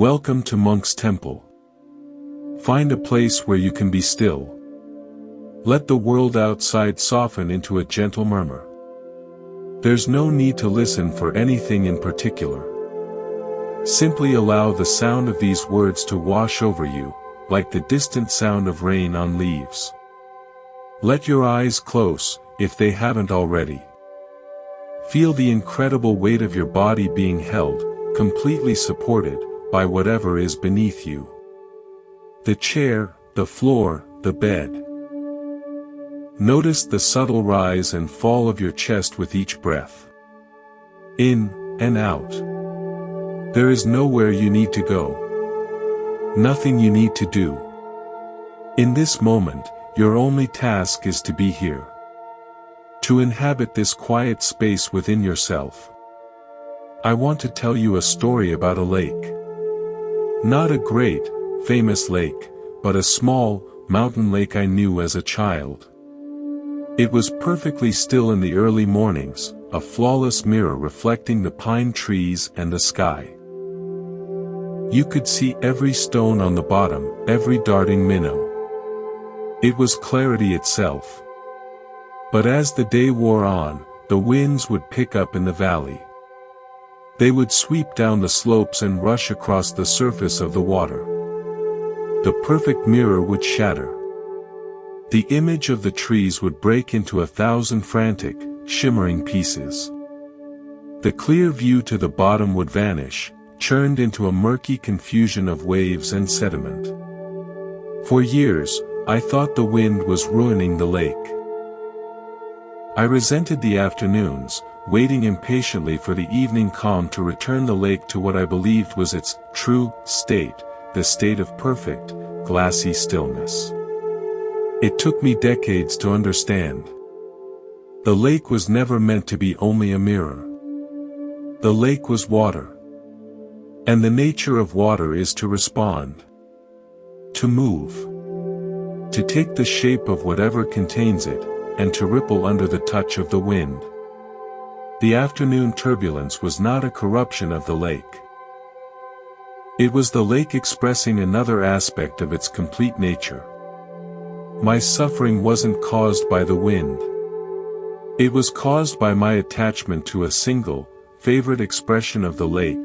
Welcome to Monk's Temple. Find a place where you can be still. Let the world outside soften into a gentle murmur. There's no need to listen for anything in particular. Simply allow the sound of these words to wash over you, like the distant sound of rain on leaves. Let your eyes close, if they haven't already. Feel the incredible weight of your body being held, completely supported, by whatever is beneath you. The chair, the floor, the bed. Notice the subtle rise and fall of your chest with each breath. In and out. There is nowhere you need to go. Nothing you need to do. In this moment, your only task is to be here. To inhabit this quiet space within yourself. I want to tell you a story about a lake. Not a great, famous lake, but a small, mountain lake I knew as a child. It was perfectly still in the early mornings, a flawless mirror reflecting the pine trees and the sky. You could see every stone on the bottom, every darting minnow. It was clarity itself. But as the day wore on, the winds would pick up in the valley. They would sweep down the slopes and rush across the surface of the water. The perfect mirror would shatter. The image of the trees would break into 1,000 frantic, shimmering pieces. The clear view to the bottom would vanish, churned into a murky confusion of waves and sediment. For years, I thought the wind was ruining the lake. I resented the afternoons, waiting impatiently for the evening calm to return the lake to what I believed was its true state, the state of perfect, glassy stillness. It took me decades to understand. The lake was never meant to be only a mirror. The lake was water. And the nature of water is to respond. To move. To take the shape of whatever contains it, and to ripple under the touch of the wind. The afternoon turbulence was not a corruption of the lake. It was the lake expressing another aspect of its complete nature. My suffering wasn't caused by the wind. It was caused by my attachment to a single, favorite expression of the lake,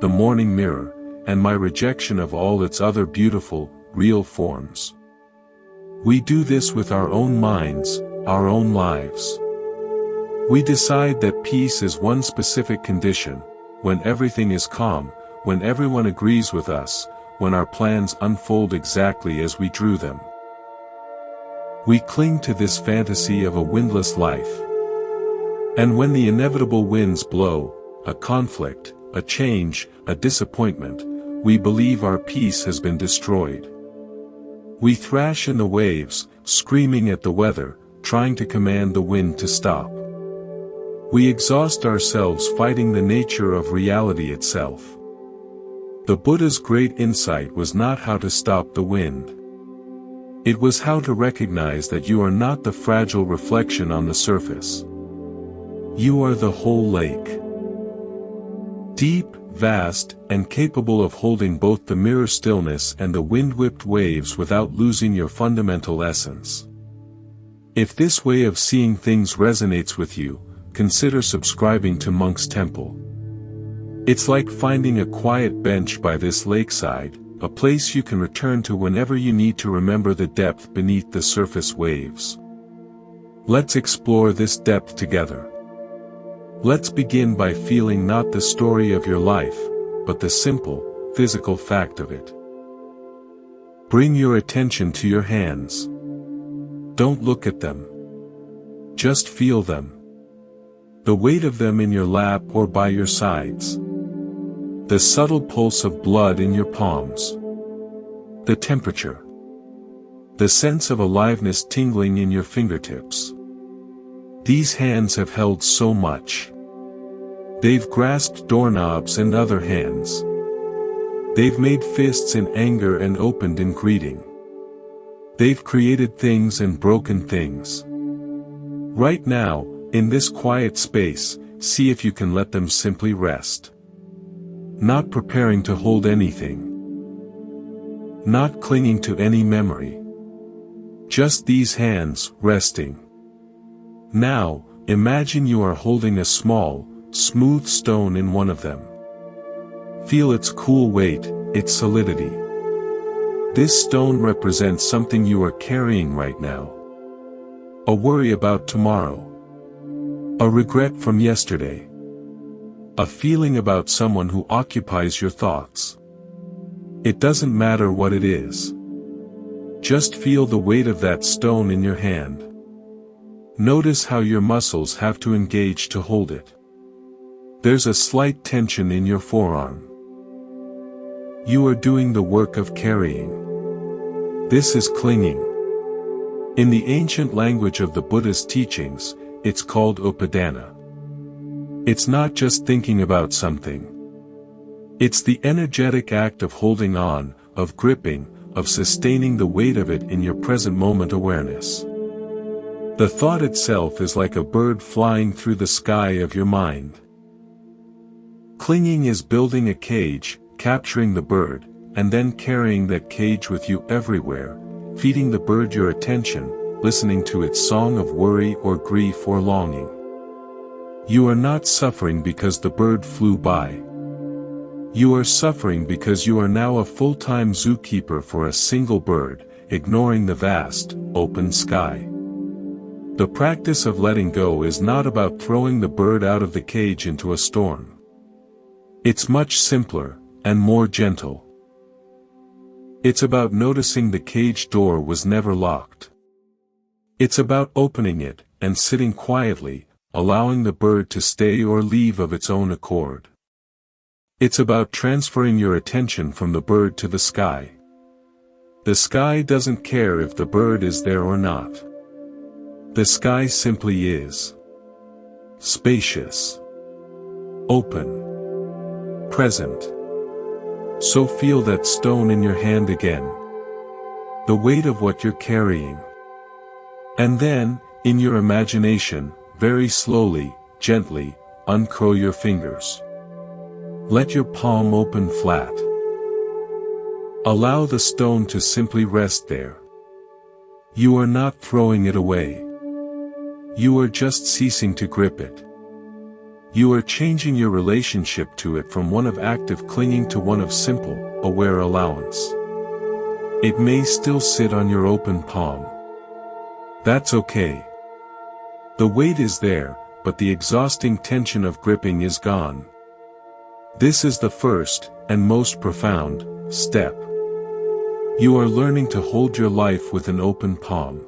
the morning mirror, and my rejection of all its other beautiful, real forms. We do this with our own minds, our own lives. We decide that peace is one specific condition, when everything is calm, when everyone agrees with us, when our plans unfold exactly as we drew them. We cling to this fantasy of a windless life. And when the inevitable winds blow, a conflict, a change, a disappointment, we believe our peace has been destroyed. We thrash in the waves, screaming at the weather, trying to command the wind to stop. We exhaust ourselves fighting the nature of reality itself. The Buddha's great insight was not how to stop the wind. It was how to recognize that you are not the fragile reflection on the surface. You are the whole lake. Deep, vast, and capable of holding both the mirror stillness and the wind-whipped waves without losing your fundamental essence. If this way of seeing things resonates with you, consider subscribing to Monk's Temple. It's like finding a quiet bench by this lakeside, a place you can return to whenever you need to remember the depth beneath the surface waves. Let's explore this depth together. Let's begin by feeling not the story of your life, but the simple, physical fact of it. Bring your attention to your hands. Don't look at them. Just feel them. The weight of them in your lap or by your sides. The subtle pulse of blood in your palms. The temperature. The sense of aliveness tingling in your fingertips. These hands have held so much. They've grasped doorknobs and other hands. They've made fists in anger and opened in greeting. They've created things and broken things. Right now, in this quiet space, see if you can let them simply rest. Not preparing to hold anything. Not clinging to any memory. Just these hands, resting. Now, imagine you are holding a small, smooth stone in one of them. Feel its cool weight, its solidity. This stone represents something you are carrying right now. A worry about tomorrow. A regret from yesterday. A feeling about someone who occupies your thoughts. It doesn't matter what it is. Just feel the weight of that stone in your hand. Notice how your muscles have to engage to hold it. There's a slight tension in your forearm. You are doing the work of carrying. This is clinging. In the ancient language of the Buddhist teachings, it's called upadana. It's not just thinking about something. It's the energetic act of holding on, of gripping, of sustaining the weight of it in your present moment awareness. The thought itself is like a bird flying through the sky of your mind. Clinging is building a cage, capturing the bird, and then carrying that cage with you everywhere, feeding the bird your attention, listening to its song of worry or grief or longing. You are not suffering because the bird flew by. You are suffering because you are now a full-time zookeeper for a single bird, ignoring the vast, open sky. The practice of letting go is not about throwing the bird out of the cage into a storm. It's much simpler, and more gentle. It's about noticing the cage door was never locked. It's about opening it, and sitting quietly, allowing the bird to stay or leave of its own accord. It's about transferring your attention from the bird to the sky. The sky doesn't care if the bird is there or not. The sky simply is. Spacious. Open. Present. So feel that stone in your hand again. The weight of what you're carrying. And then, in your imagination, very slowly, gently, uncurl your fingers. Let your palm open flat. Allow the stone to simply rest there. You are not throwing it away. You are just ceasing to grip it. You are changing your relationship to it from one of active clinging to one of simple, aware allowance. It may still sit on your open palm. That's okay. The weight is there, but the exhausting tension of gripping is gone. This is the first, and most profound, step. You are learning to hold your life with an open palm.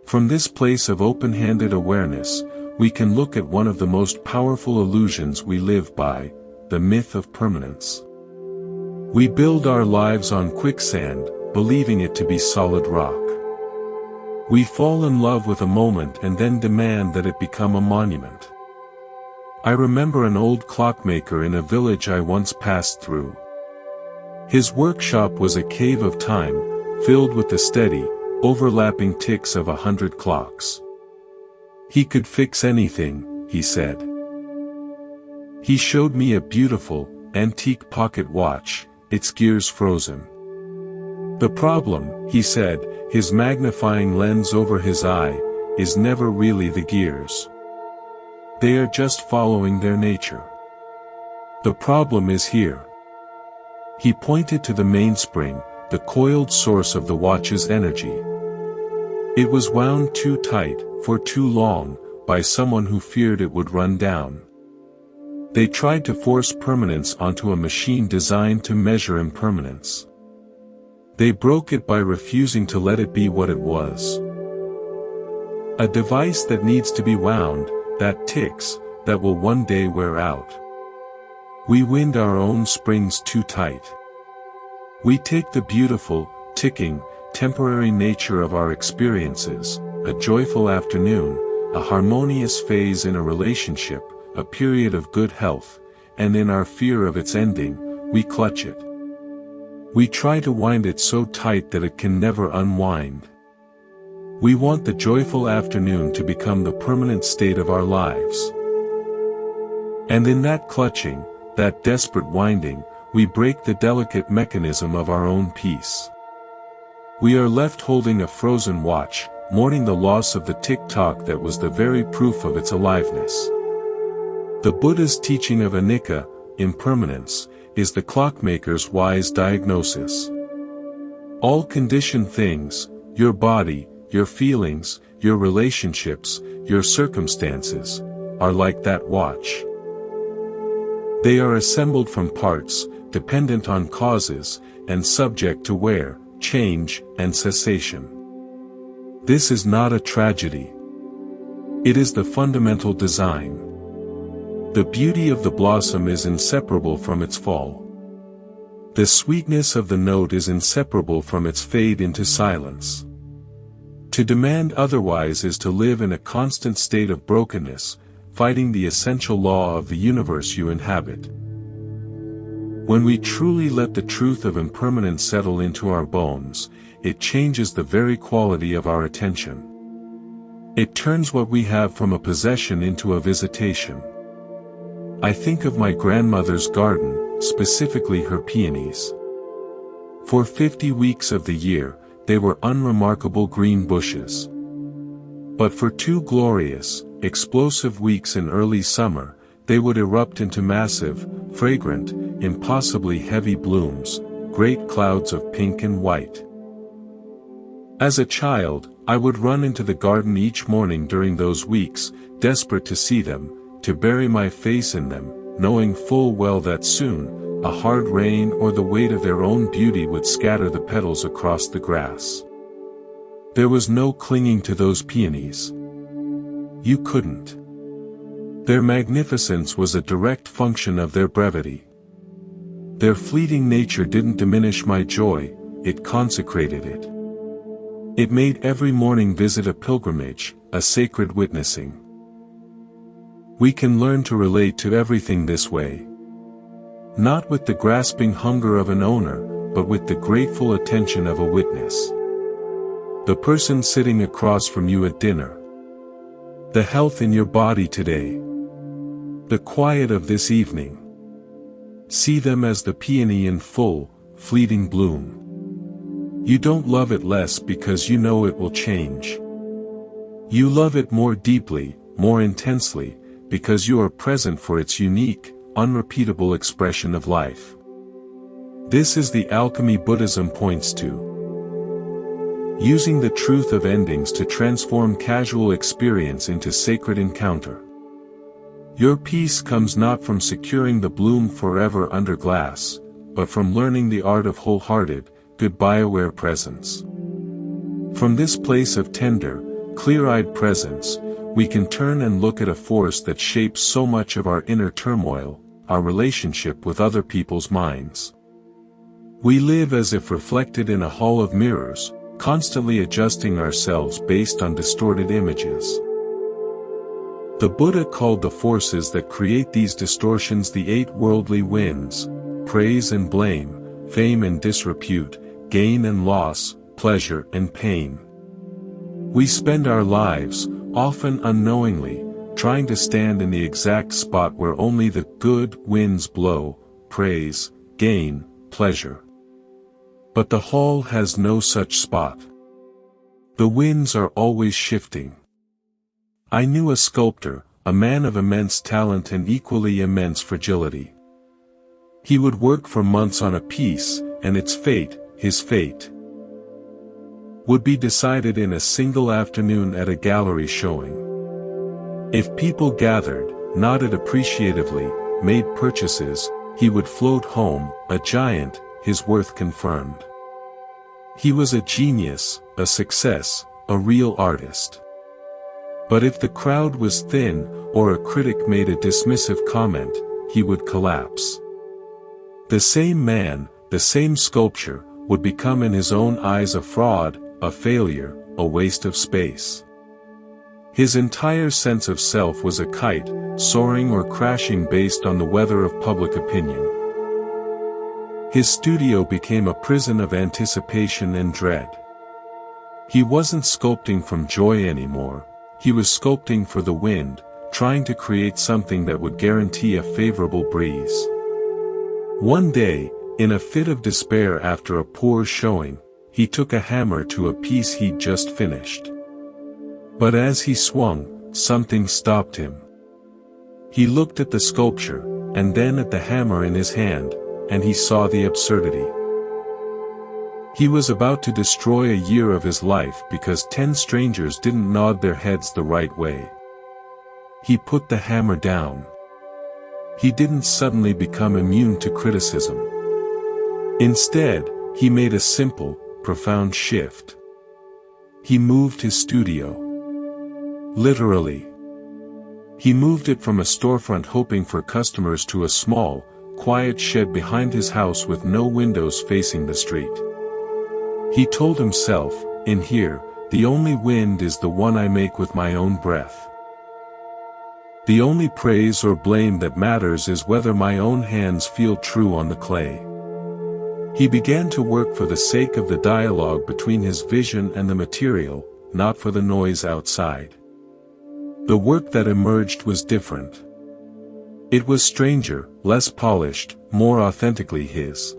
From this place of open-handed awareness, we can look at one of the most powerful illusions we live by, the myth of permanence. We build our lives on quicksand, believing it to be solid rock. We fall in love with a moment and then demand that it become a monument. I remember an old clockmaker in a village I once passed through. His workshop was a cave of time, filled with the steady, overlapping ticks of 100 clocks. He could fix anything, he said. He showed me a beautiful, antique pocket watch, its gears frozen. The problem, he said, his magnifying lens over his eye, is never really the gears. They are just following their nature. The problem is here. He pointed to the mainspring, the coiled source of the watch's energy. It was wound too tight, for too long, by someone who feared it would run down. They tried to force permanence onto a machine designed to measure impermanence. They broke it by refusing to let it be what it was. A device that needs to be wound, that ticks, that will one day wear out. We wind our own springs too tight. We take the beautiful, ticking, temporary nature of our experiences, a joyful afternoon, a harmonious phase in a relationship, a period of good health, and in our fear of its ending, we clutch it. We try to wind it so tight that it can never unwind. We want the joyful afternoon to become the permanent state of our lives. And in that clutching, that desperate winding, we break the delicate mechanism of our own peace. We are left holding a frozen watch, mourning the loss of the tick-tock that was the very proof of its aliveness. The Buddha's teaching of anicca, impermanence, is the clockmaker's wise diagnosis. All conditioned things, your body, your feelings, your relationships, your circumstances, are like that watch. They are assembled from parts, dependent on causes, and subject to wear, change, and cessation. This is not a tragedy. It is the fundamental design. The beauty of the blossom is inseparable from its fall. The sweetness of the note is inseparable from its fade into silence. To demand otherwise is to live in a constant state of brokenness, fighting the essential law of the universe you inhabit. When we truly let the truth of impermanence settle into our bones, it changes the very quality of our attention. It turns what we have from a possession into a visitation. I think of my grandmother's garden, specifically her peonies. For 50 weeks of the year, they were unremarkable green bushes. But for 2 glorious, explosive weeks in early summer, they would erupt into massive, fragrant, impossibly heavy blooms, great clouds of pink and white. As a child, I would run into the garden each morning during those weeks, desperate to see them, to bury my face in them, knowing full well that soon, a hard rain or the weight of their own beauty would scatter the petals across the grass. There was no clinging to those peonies. You couldn't. Their magnificence was a direct function of their brevity. Their fleeting nature didn't diminish my joy, it consecrated it. It made every morning visit a pilgrimage, a sacred witnessing. We can learn to relate to everything this way. Not with the grasping hunger of an owner, but with the grateful attention of a witness. The person sitting across from you at dinner. The health in your body today. The quiet of this evening. See them as the peony in full, fleeting bloom. You don't love it less because you know it will change. You love it more deeply, more intensely, because you are present for its unique, unrepeatable expression of life. This is the alchemy Buddhism points to. Using the truth of endings to transform casual experience into sacred encounter. Your peace comes not from securing the bloom forever under glass, but from learning the art of wholehearted, goodbye-aware presence. From this place of tender, clear-eyed presence, we can turn and look at a force that shapes so much of our inner turmoil, our relationship with other people's minds. We live as if reflected in a hall of mirrors, constantly adjusting ourselves based on distorted images. The Buddha called the forces that create these distortions the 8 worldly winds: praise and blame, fame and disrepute, gain and loss, pleasure and pain. We spend our lives, often unknowingly, trying to stand in the exact spot where only the good winds blow, praise, gain, pleasure. But the hall has no such spot. The winds are always shifting. I knew a sculptor, a man of immense talent and equally immense fragility. He would work for months on a piece, and its fate, his fate, would be decided in a single afternoon at a gallery showing. If people gathered, nodded appreciatively, made purchases, he would float home, a giant, his worth confirmed. He was a genius, a success, a real artist. But if the crowd was thin, or a critic made a dismissive comment, he would collapse. The same man, the same sculpture, would become in his own eyes a fraud, a failure, a waste of space. His entire sense of self was a kite, soaring or crashing based on the weather of public opinion. His studio became a prison of anticipation and dread. He wasn't sculpting from joy anymore, he was sculpting for the wind, trying to create something that would guarantee a favorable breeze. One day, in a fit of despair after a poor showing, he took a hammer to a piece he'd just finished. But as he swung, something stopped him. He looked at the sculpture, and then at the hammer in his hand, and he saw the absurdity. He was about to destroy a year of his life because 10 strangers didn't nod their heads the right way. He put the hammer down. He didn't suddenly become immune to criticism. Instead, he made a simple, profound shift. He moved his studio. Literally. He moved it from a storefront hoping for customers to a small, quiet shed behind his house with no windows facing the street. He told himself, in here, the only wind is the one I make with my own breath. The only praise or blame that matters is whether my own hands feel true on the clay. He began to work for the sake of the dialogue between his vision and the material, not for the noise outside. The work that emerged was different. It was stranger, less polished, more authentically his.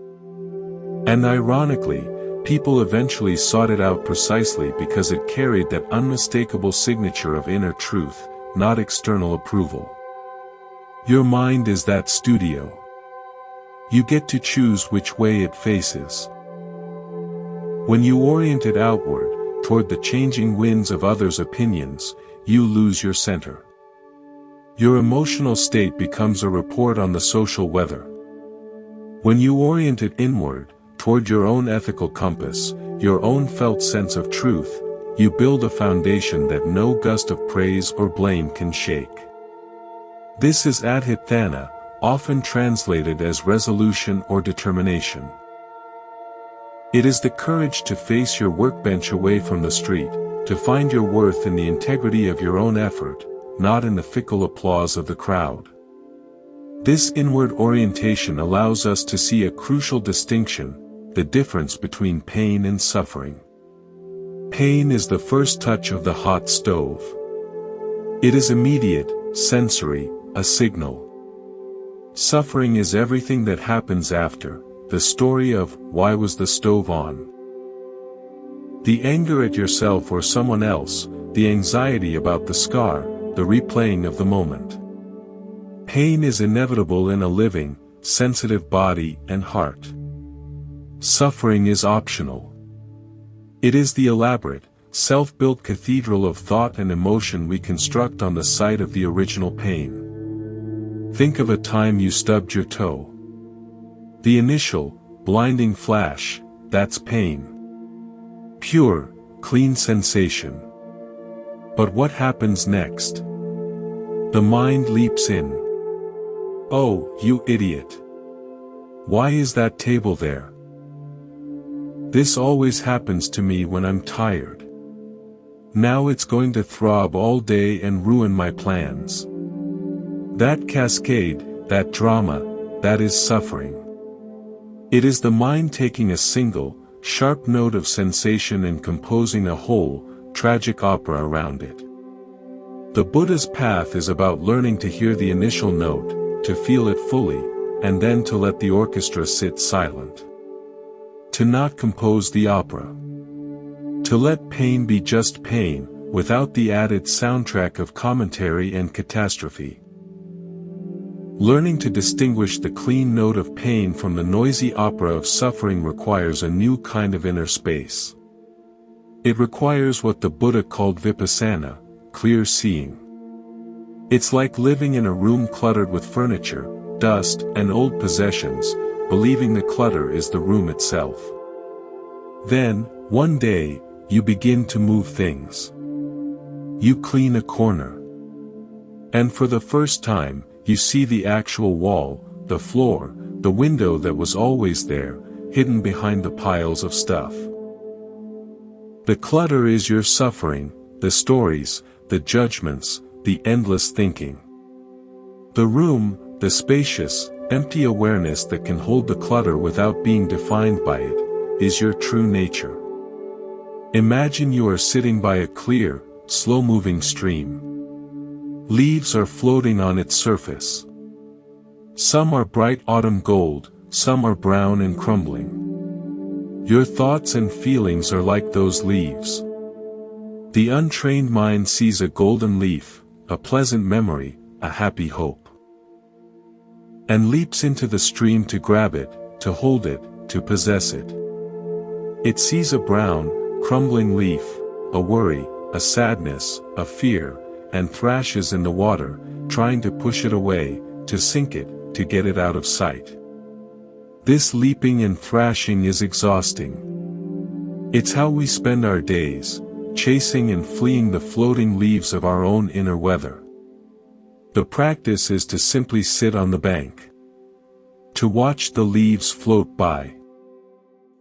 And ironically, people eventually sought it out precisely because it carried that unmistakable signature of inner truth, not external approval. Your mind is that studio. You get to choose which way it faces. When you orient it outward, toward the changing winds of others' opinions, you lose your center. Your emotional state becomes a report on the social weather. When you orient it inward, toward your own ethical compass, your own felt sense of truth, you build a foundation that no gust of praise or blame can shake. This is adhitthana, often translated as resolution or determination. It is the courage to face your workbench away from the street, to find your worth in the integrity of your own effort, not in the fickle applause of the crowd. This inward orientation allows us to see a crucial distinction, the difference between pain and suffering. Pain is the first touch of the hot stove. It is immediate, sensory, a signal. Suffering is everything that happens after, the story of, why was the stove on? The anger at yourself or someone else, the anxiety about the scar, the replaying of the moment. Pain is inevitable in a living, sensitive body and heart. Suffering is optional. It is the elaborate, self-built cathedral of thought and emotion we construct on the site of the original pain. Think of a time you stubbed your toe. The initial, blinding flash, that's pain. Pure, clean sensation. But what happens next? The mind leaps in. Oh, you idiot. Why is that table there? This always happens to me when I'm tired. Now it's going to throb all day and ruin my plans. That cascade, that drama, that is suffering. It is the mind taking a single, sharp note of sensation and composing a whole, tragic opera around it. The Buddha's path is about learning to hear the initial note, to feel it fully, and then to let the orchestra sit silent. To not compose the opera. To let pain be just pain, without the added soundtrack of commentary and catastrophe. Learning to distinguish the clean note of pain from the noisy opera of suffering requires a new kind of inner space. It requires what the Buddha called vipassana, clear seeing. It's like living in a room cluttered with furniture, dust, and old possessions, believing the clutter is the room itself. Then, one day, you begin to move things. You clean a corner. And for the first time, you see the actual wall, the floor, the window that was always there, hidden behind the piles of stuff. The clutter is your suffering, the stories, the judgments, the endless thinking. The room, the spacious, empty awareness that can hold the clutter without being defined by it, is your true nature. Imagine you are sitting by a clear, slow-moving stream. Leaves are floating on its surface. Some are bright autumn gold, some are brown and crumbling. Your thoughts and feelings are like those leaves. The untrained mind sees a golden leaf, a pleasant memory, a happy hope, and leaps into the stream to grab it, to hold it, to possess it. It sees a brown, crumbling leaf, a worry, a sadness, a fear, and thrashes in the water, trying to push it away, to sink it, to get it out of sight. This leaping and thrashing is exhausting. It's how we spend our days, chasing and fleeing the floating leaves of our own inner weather. The practice is to simply sit on the bank, to watch the leaves float by.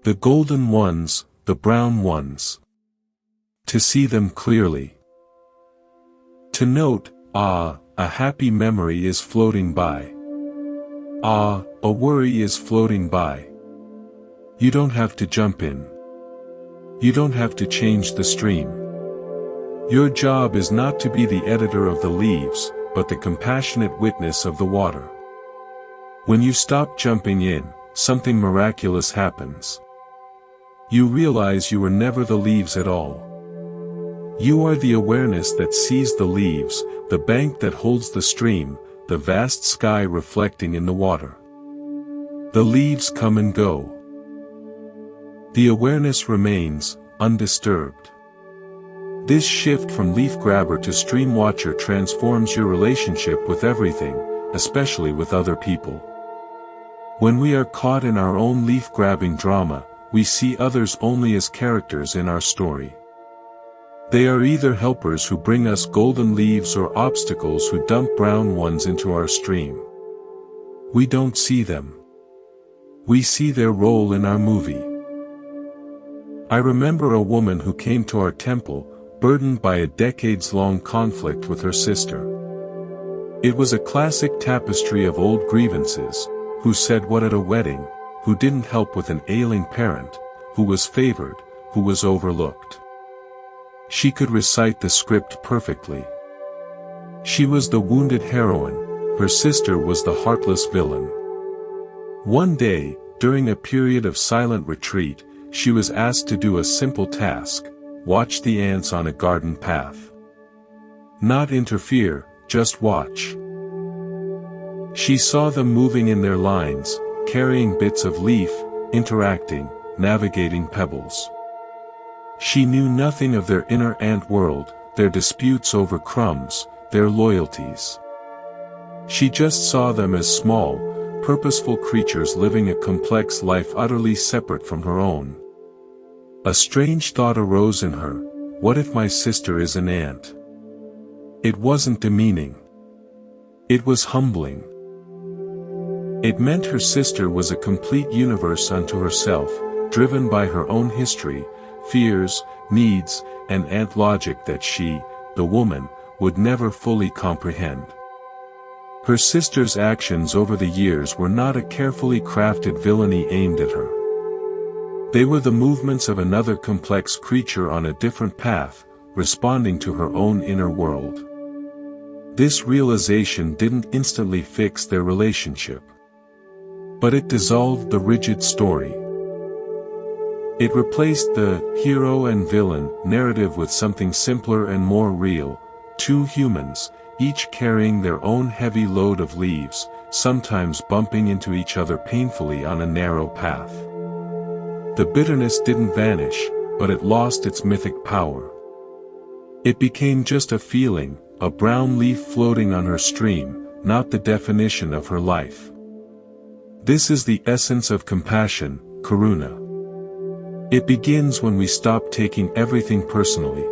The golden ones, the brown ones. To see them clearly. To note, ah, a happy memory is floating by. Ah, a worry is floating by. You don't have to jump in. You don't have to change the stream. Your job is not to be the editor of the leaves, but the compassionate witness of the water. When you stop jumping in, something miraculous happens. You realize you were never the leaves at all. You are the awareness that sees the leaves, the bank that holds the stream, the vast sky reflecting in the water. The leaves come and go. The awareness remains, undisturbed. This shift from leaf grabber to stream watcher transforms your relationship with everything, especially with other people. When we are caught in our own leaf-grabbing drama, we see others only as characters in our story. They are either helpers who bring us golden leaves or obstacles who dump brown ones into our stream. We don't see them. We see their role in our movie. I remember a woman who came to our temple, burdened by a decades-long conflict with her sister. It was a classic tapestry of old grievances: who said what at a wedding, who didn't help with an ailing parent, who was favored, who was overlooked. She could recite the script perfectly. She was the wounded heroine, her sister was the heartless villain. One day, during a period of silent retreat, she was asked to do a simple task: watch the ants on a garden path. Not interfere, just watch. She saw them moving in their lines, carrying bits of leaf, interacting, navigating pebbles. She knew nothing of their inner ant world, their disputes over crumbs, their loyalties. She just saw them as small, purposeful creatures living a complex life utterly separate from her own. A strange thought arose in her: what if my sister is an ant? It wasn't demeaning. It was humbling. It meant her sister was a complete universe unto herself, driven by her own history, fears, needs, and ant logic that she, the woman, would never fully comprehend. Her sister's actions over the years were not a carefully crafted villainy aimed at her. They were the movements of another complex creature on a different path, responding to her own inner world. This realization didn't instantly fix their relationship. But it dissolved the rigid story. It replaced the hero and villain narrative with something simpler and more real: two humans, each carrying their own heavy load of leaves, sometimes bumping into each other painfully on a narrow path. The bitterness didn't vanish, but it lost its mythic power. It became just a feeling, a brown leaf floating on her stream, not the definition of her life. This is the essence of compassion, karuna. It begins when we stop taking everything personally.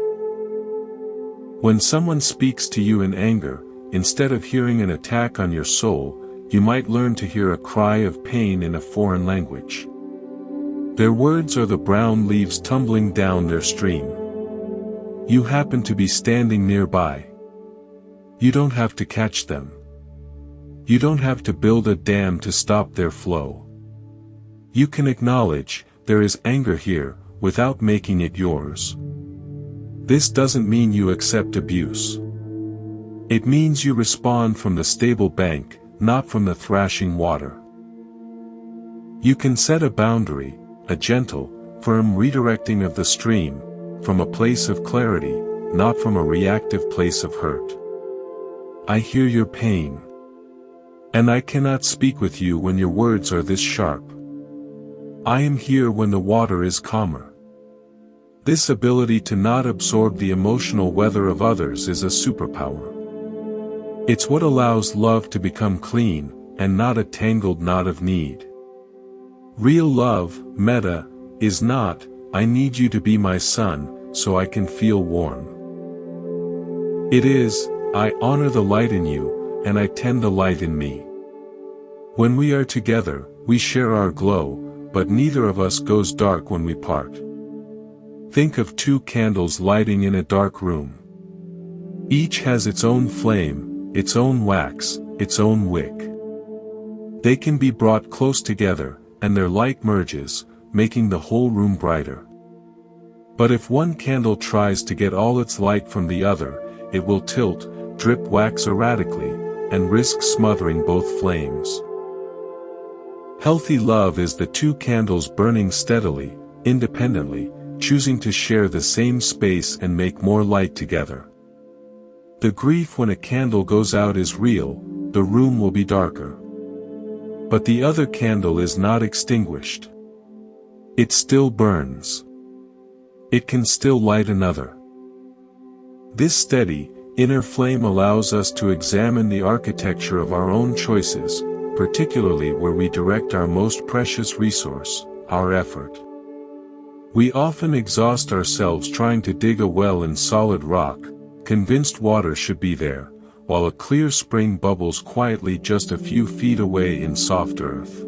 When someone speaks to you in anger, instead of hearing an attack on your soul, you might learn to hear a cry of pain in a foreign language. Their words are the brown leaves tumbling down their stream. You happen to be standing nearby. You don't have to catch them. You don't have to build a dam to stop their flow. You can acknowledge, there is anger here, without making it yours. This doesn't mean you accept abuse. It means you respond from the stable bank, not from the thrashing water. You can set a boundary, a gentle, firm redirecting of the stream, from a place of clarity, not from a reactive place of hurt. I hear your pain. And I cannot speak with you when your words are this sharp. I am here when the water is calmer. This ability to not absorb the emotional weather of others is a superpower. It's what allows love to become clean, and not a tangled knot of need. Real love, metta, is not, I need you to be my sun, so I can feel warm. It is, I honor the light in you, and I tend the light in me. When we are together, we share our glow, but neither of us goes dark when we part. Think of two candles lighting in a dark room. Each has its own flame, its own wax, its own wick. They can be brought close together, and their light merges, making the whole room brighter. But if one candle tries to get all its light from the other, it will tilt, drip wax erratically, and risk smothering both flames. Healthy love is the two candles burning steadily, independently, choosing to share the same space and make more light together. The grief when a candle goes out is real, the room will be darker. But the other candle is not extinguished. It still burns. It can still light another. This steady, inner flame allows us to examine the architecture of our own choices, particularly where we direct our most precious resource, our effort. We often exhaust ourselves trying to dig a well in solid rock, convinced water should be there, while a clear spring bubbles quietly just a few feet away in soft earth.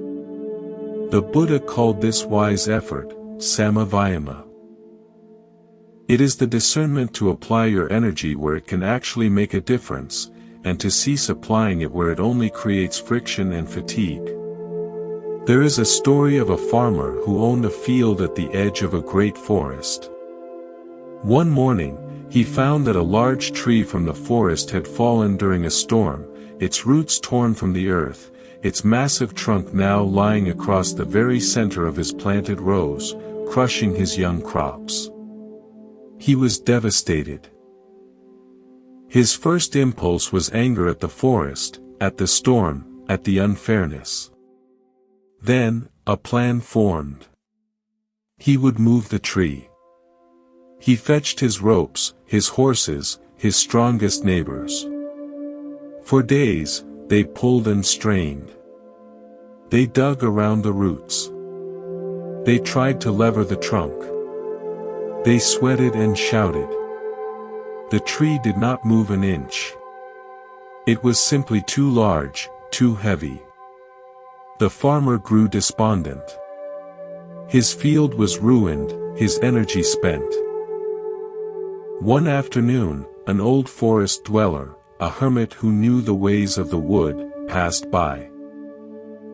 The Buddha called this wise effort, samavayama. It is the discernment to apply your energy where it can actually make a difference, and to cease applying it where it only creates friction and fatigue. There is a story of a farmer who owned a field at the edge of a great forest. One morning, he found that a large tree from the forest had fallen during a storm, its roots torn from the earth, its massive trunk now lying across the very center of his planted rows, crushing his young crops. He was devastated. His first impulse was anger at the forest, at the storm, at the unfairness. Then, a plan formed. He would move the tree. He fetched his ropes, his horses, his strongest neighbors. For days, they pulled and strained. They dug around the roots. They tried to lever the trunk. They sweated and shouted. The tree did not move an inch. It was simply too large, too heavy. The farmer grew despondent. His field was ruined, his energy spent. One afternoon, an old forest dweller, a hermit who knew the ways of the wood, passed by.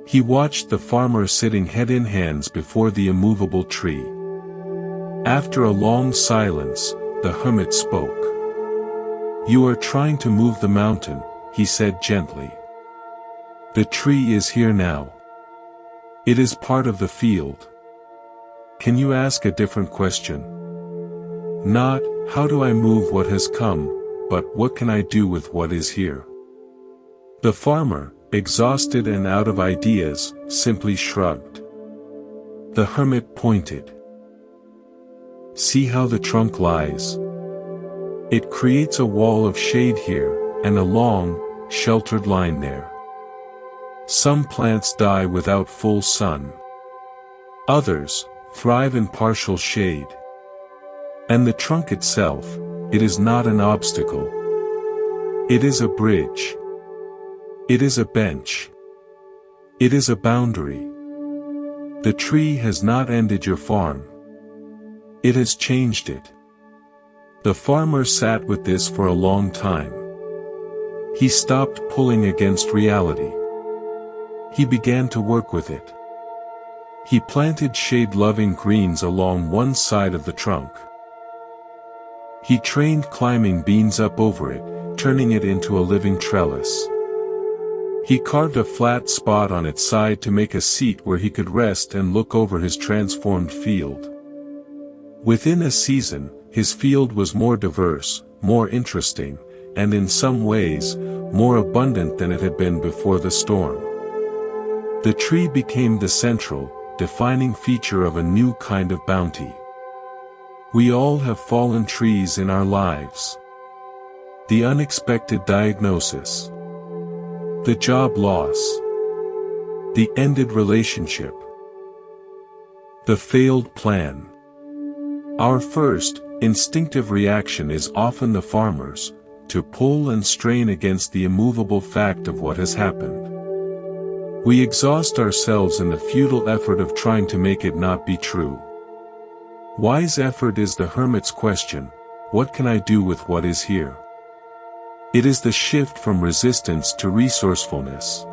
He watched the farmer sitting head in hands before the immovable tree. After a long silence, the hermit spoke. "You are trying to move the mountain," he said gently. "The tree is here now. It is part of the field. Can you ask a different question? Not, how do I move what has come, but what can I do with what is here?" The farmer, exhausted and out of ideas, simply shrugged. The hermit pointed. "See how the trunk lies? It creates a wall of shade here, and a long, sheltered line there. Some plants die without full sun. Others thrive in partial shade. And the trunk itself, it is not an obstacle. It is a bridge. It is a bench. It is a boundary. The tree has not ended your farm. It has changed it." The farmer sat with this for a long time. He stopped pulling against reality. He began to work with it. He planted shade-loving greens along one side of the trunk. He trained climbing beans up over it, turning it into a living trellis. He carved a flat spot on its side to make a seat where he could rest and look over his transformed field. Within a season, his field was more diverse, more interesting, and in some ways, more abundant than it had been before the storm. The tree became the central, defining feature of a new kind of bounty. We all have fallen trees in our lives. The unexpected diagnosis. The job loss. The ended relationship. The failed plan. Our first, instinctive reaction is often the farmer's, to pull and strain against the immovable fact of what has happened. We exhaust ourselves in the futile effort of trying to make it not be true. Wise effort is the hermit's question, what can I do with what is here? It is the shift from resistance to resourcefulness.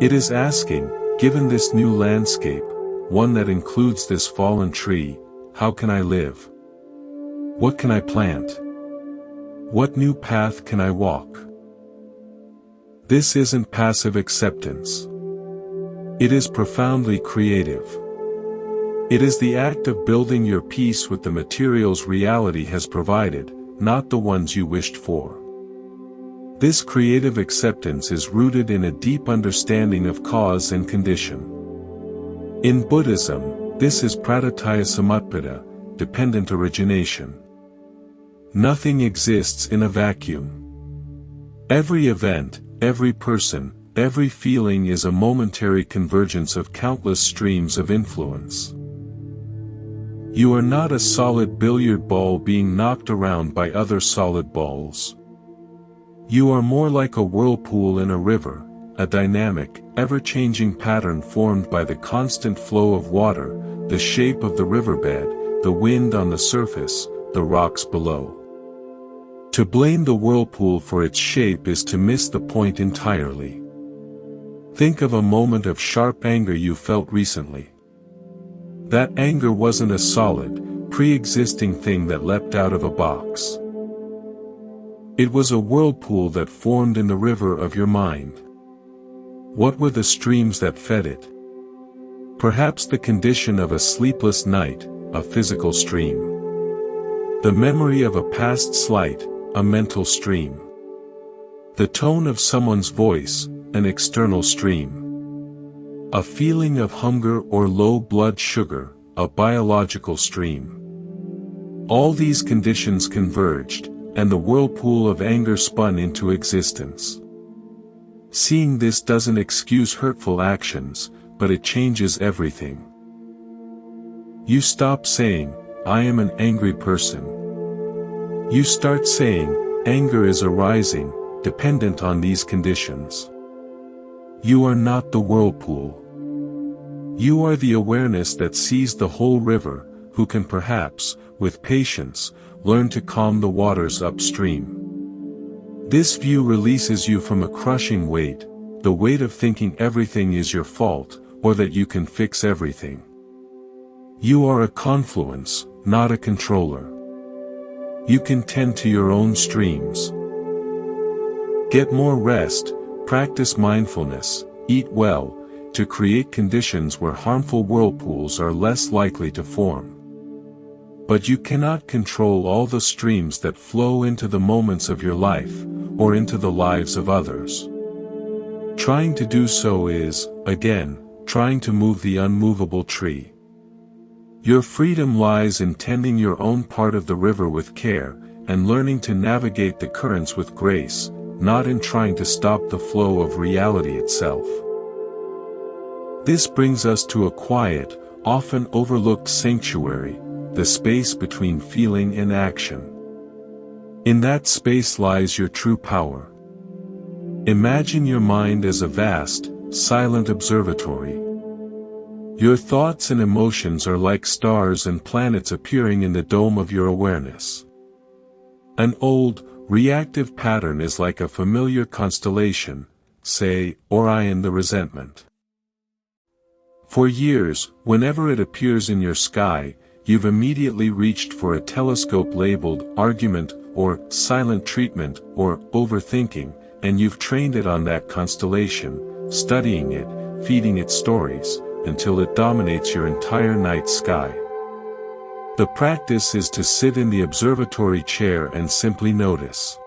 It is asking, given this new landscape, one that includes this fallen tree, how can I live? What can I plant? What new path can I walk? This isn't passive acceptance. It is profoundly creative. It is the act of building your peace with the materials reality has provided, not the ones you wished for. This creative acceptance is rooted in a deep understanding of cause and condition. In Buddhism, this is praditya samutpada, dependent origination. Nothing exists in a vacuum. Every event, every person, every feeling is a momentary convergence of countless streams of influence. You are not a solid billiard ball being knocked around by other solid balls. You are more like a whirlpool in a river, a dynamic, ever-changing pattern formed by the constant flow of water, the shape of the riverbed, the wind on the surface, the rocks below. To blame the whirlpool for its shape is to miss the point entirely. Think of a moment of sharp anger you felt recently. That anger wasn't a solid, pre-existing thing that leapt out of a box. It was a whirlpool that formed in the river of your mind. What were the streams that fed it? Perhaps the condition of a sleepless night, a physical stream. The memory of a past slight, a mental stream. The tone of someone's voice, an external stream. A feeling of hunger or low blood sugar, a biological stream. All these conditions converged, and the whirlpool of anger spun into existence. Seeing this doesn't excuse hurtful actions, but it changes everything. You stop saying, I am an angry person. You start saying, anger is arising, dependent on these conditions. You are not the whirlpool. You are the awareness that sees the whole river, who can perhaps, with patience, learn to calm the waters upstream. This view releases you from a crushing weight, the weight of thinking everything is your fault, or that you can fix everything. You are a confluence, not a controller. You can tend to your own streams. Get more rest, practice mindfulness, eat well, to create conditions where harmful whirlpools are less likely to form. But you cannot control all the streams that flow into the moments of your life, or into the lives of others. Trying to do so is, again, trying to move the unmovable tree. Your freedom lies in tending your own part of the river with care, and learning to navigate the currents with grace, not in trying to stop the flow of reality itself. This brings us to a quiet, often overlooked sanctuary, the space between feeling and action. In that space lies your true power. Imagine your mind as a vast, silent observatory. Your thoughts and emotions are like stars and planets appearing in the dome of your awareness. An old, reactive pattern is like a familiar constellation, say, Orion the resentment. For years, whenever it appears in your sky, you've immediately reached for a telescope labeled argument, or silent treatment, or overthinking, and you've trained it on that constellation, studying it, feeding it stories, until it dominates your entire night sky. The practice is to sit in the observatory chair and simply notice.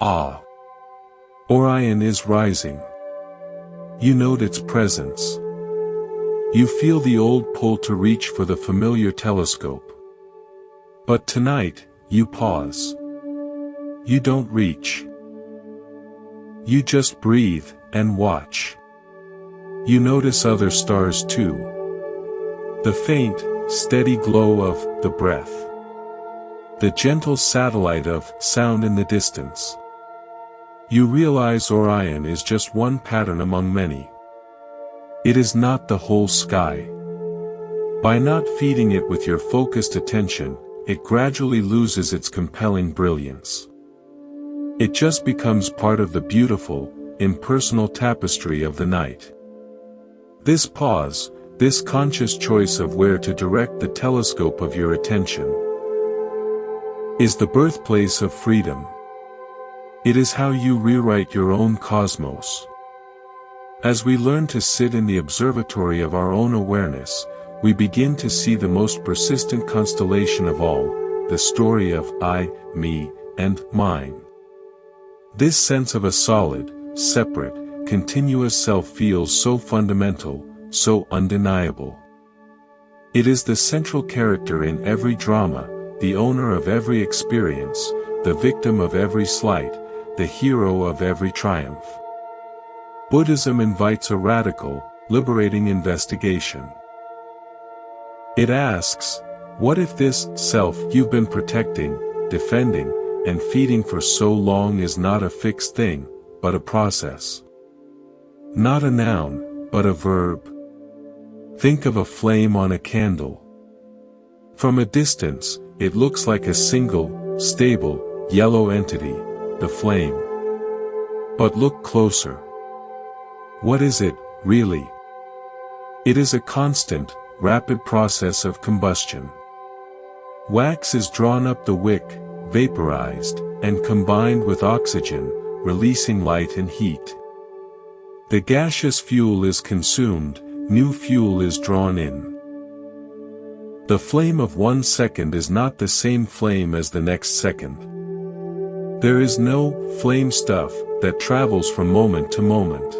Ah! Orion is rising. You note its presence. You feel the old pull to reach for the familiar telescope. But tonight, you pause. You don't reach. You just breathe and watch. You notice other stars too. The faint, steady glow of the breath. The gentle satellite of sound in the distance. You realize Orion is just one pattern among many. It is not the whole sky. By not feeding it with your focused attention, it gradually loses its compelling brilliance. It just becomes part of the beautiful, impersonal tapestry of the night. This pause, this conscious choice of where to direct the telescope of your attention, is the birthplace of freedom. It is how you rewrite your own cosmos. As we learn to sit in the observatory of our own awareness, we begin to see the most persistent constellation of all, the story of I, me, and mine. This sense of a solid, separate, continuous self feels so fundamental, so undeniable. It is the central character in every drama, the owner of every experience, the victim of every slight, the hero of every triumph. Buddhism invites a radical, liberating investigation. It asks, what if this self you've been protecting, defending, and feeding for so long is not a fixed thing, but a process? Not a noun, but a verb. Think of a flame on a candle. From a distance, it looks like a single, stable, yellow entity, the flame. But look closer. What is it, really? It is a constant, rapid process of combustion. Wax is drawn up the wick, vaporized, and combined with oxygen, releasing light and heat. The gaseous fuel is consumed, new fuel is drawn in. The flame of 1 second is not the same flame as the next second. There is no flame stuff that travels from moment to moment.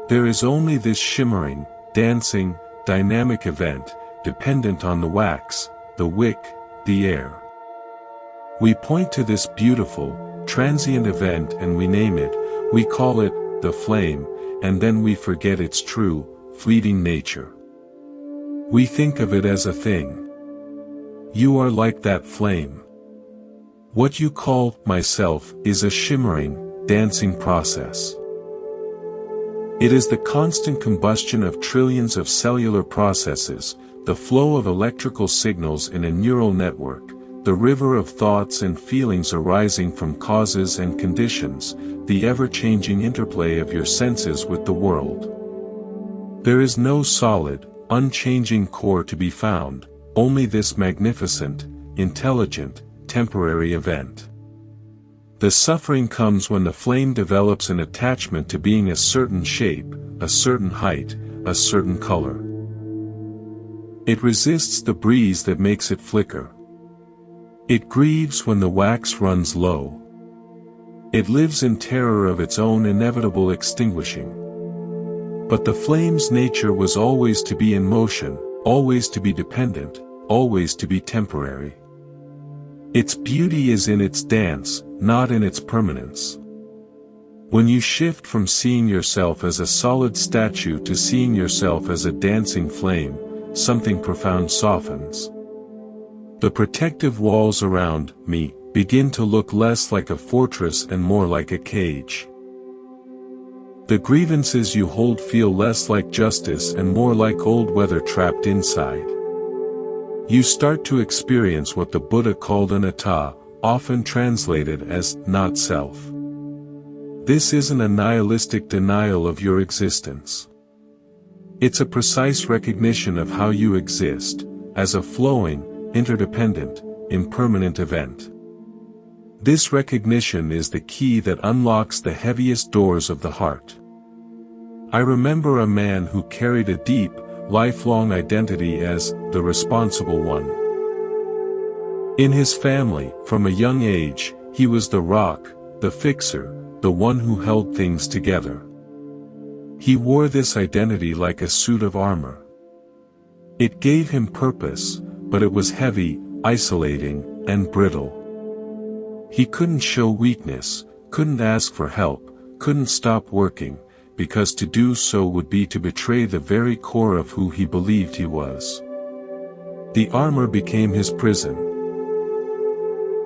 There is only this shimmering, dancing, dynamic event, dependent on the wax, the wick, the air. We point to this beautiful, transient event and we name it, we call it the flame, and then we forget its true, fleeting nature. We think of it as a thing. You are like that flame. What you call myself is a shimmering, dancing process. It is the constant combustion of trillions of cellular processes, the flow of electrical signals in a neural network, the river of thoughts and feelings arising from causes and conditions, the ever-changing interplay of your senses with the world. There is no solid, unchanging core to be found, only this magnificent, intelligent, temporary event. The suffering comes when the flame develops an attachment to being a certain shape, a certain height, a certain color. It resists the breeze that makes it flicker. It grieves when the wax runs low. It lives in terror of its own inevitable extinguishing. But the flame's nature was always to be in motion, always to be dependent, always to be temporary. Its beauty is in its dance, not in its permanence. When you shift from seeing yourself as a solid statue to seeing yourself as a dancing flame, something profound softens. The protective walls around me begin to look less like a fortress and more like a cage. The grievances you hold feel less like justice and more like old weather trapped inside. You start to experience what the Buddha called anatta, often translated as not self. This isn't a nihilistic denial of your existence. It's a precise recognition of how you exist, as a flowing, interdependent, impermanent event. This recognition is the key that unlocks the heaviest doors of the heart. I remember a man who carried a deep, lifelong identity as the responsible one. In his family, from a young age, he was the rock, the fixer, the one who held things together. He wore this identity like a suit of armor. It gave him purpose, but it was heavy, isolating, and brittle. He couldn't show weakness, couldn't ask for help, couldn't stop working, because to do so would be to betray the very core of who he believed he was. The armor became his prison.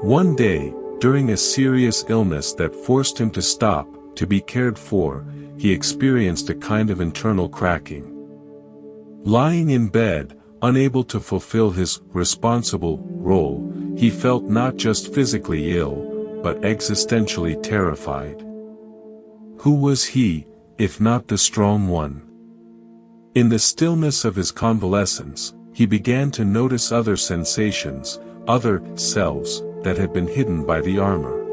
One day, during a serious illness that forced him to stop, to be cared for, he experienced a kind of internal cracking. Lying in bed, unable to fulfill his responsible role, he felt not just physically ill, but existentially terrified. Who was he, if not the strong one? In the stillness of his convalescence, he began to notice other sensations, other selves, that had been hidden by the armor.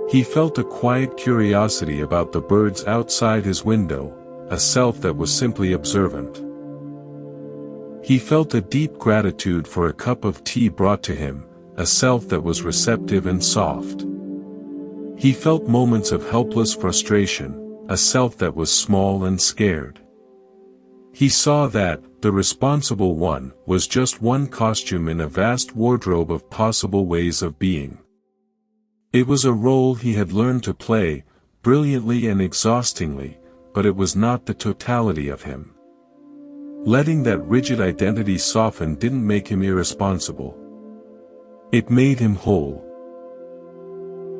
He felt a quiet curiosity about the birds outside his window, a self that was simply observant. He felt a deep gratitude for a cup of tea brought to him, a self that was receptive and soft. He felt moments of helpless frustration, a self that was small and scared. He saw that, the responsible one, was just one costume in a vast wardrobe of possible ways of being. It was a role he had learned to play, brilliantly and exhaustingly, but it was not the totality of him. Letting that rigid identity soften didn't make him irresponsible. It made him whole.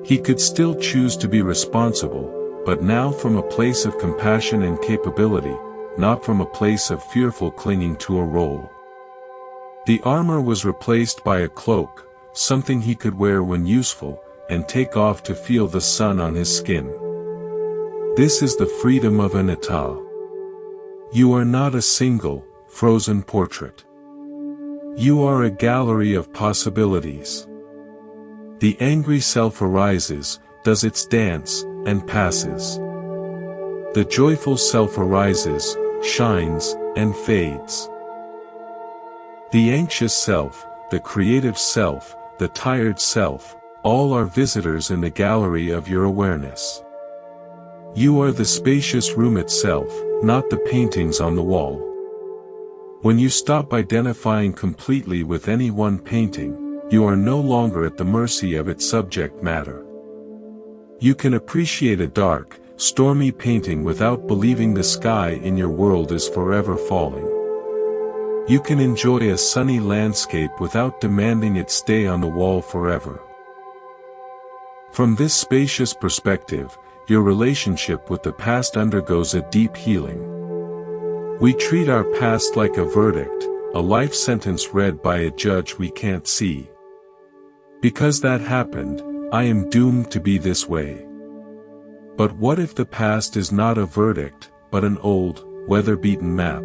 He could still choose to be responsible, but now from a place of compassion and capability, not from a place of fearful clinging to a role. The armor was replaced by a cloak, something he could wear when useful, and take off to feel the sun on his skin. This is the freedom of an état. You are not a single, frozen portrait. You are a gallery of possibilities. The angry self arises, does its dance, and passes. The joyful self arises, shines, and fades. The anxious self, the creative self, the tired self, all are visitors in the gallery of your awareness. You are the spacious room itself, not the paintings on the wall. When you stop identifying completely with any one painting, you are no longer at the mercy of its subject matter. You can appreciate a dark, stormy painting without believing the sky in your world is forever falling. You can enjoy a sunny landscape without demanding it stay on the wall forever. From this spacious perspective, your relationship with the past undergoes a deep healing. We treat our past like a verdict, a life sentence read by a judge we can't see. Because that happened, I am doomed to be this way. But what if the past is not a verdict, but an old, weather-beaten map?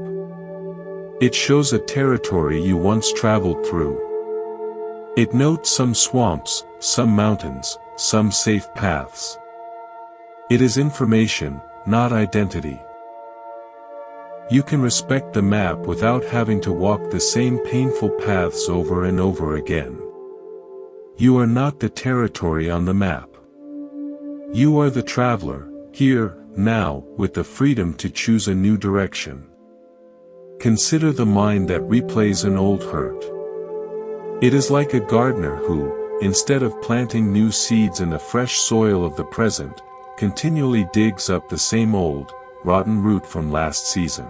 It shows a territory you once traveled through. It notes some swamps, some mountains, some safe paths. It is information, not identity. You can respect the map without having to walk the same painful paths over and over again. You are not the territory on the map. You are the traveler, here, now, with the freedom to choose a new direction. Consider the mind that replays an old hurt. It is like a gardener who, instead of planting new seeds in the fresh soil of the present, continually digs up the same old, rotten root from last season.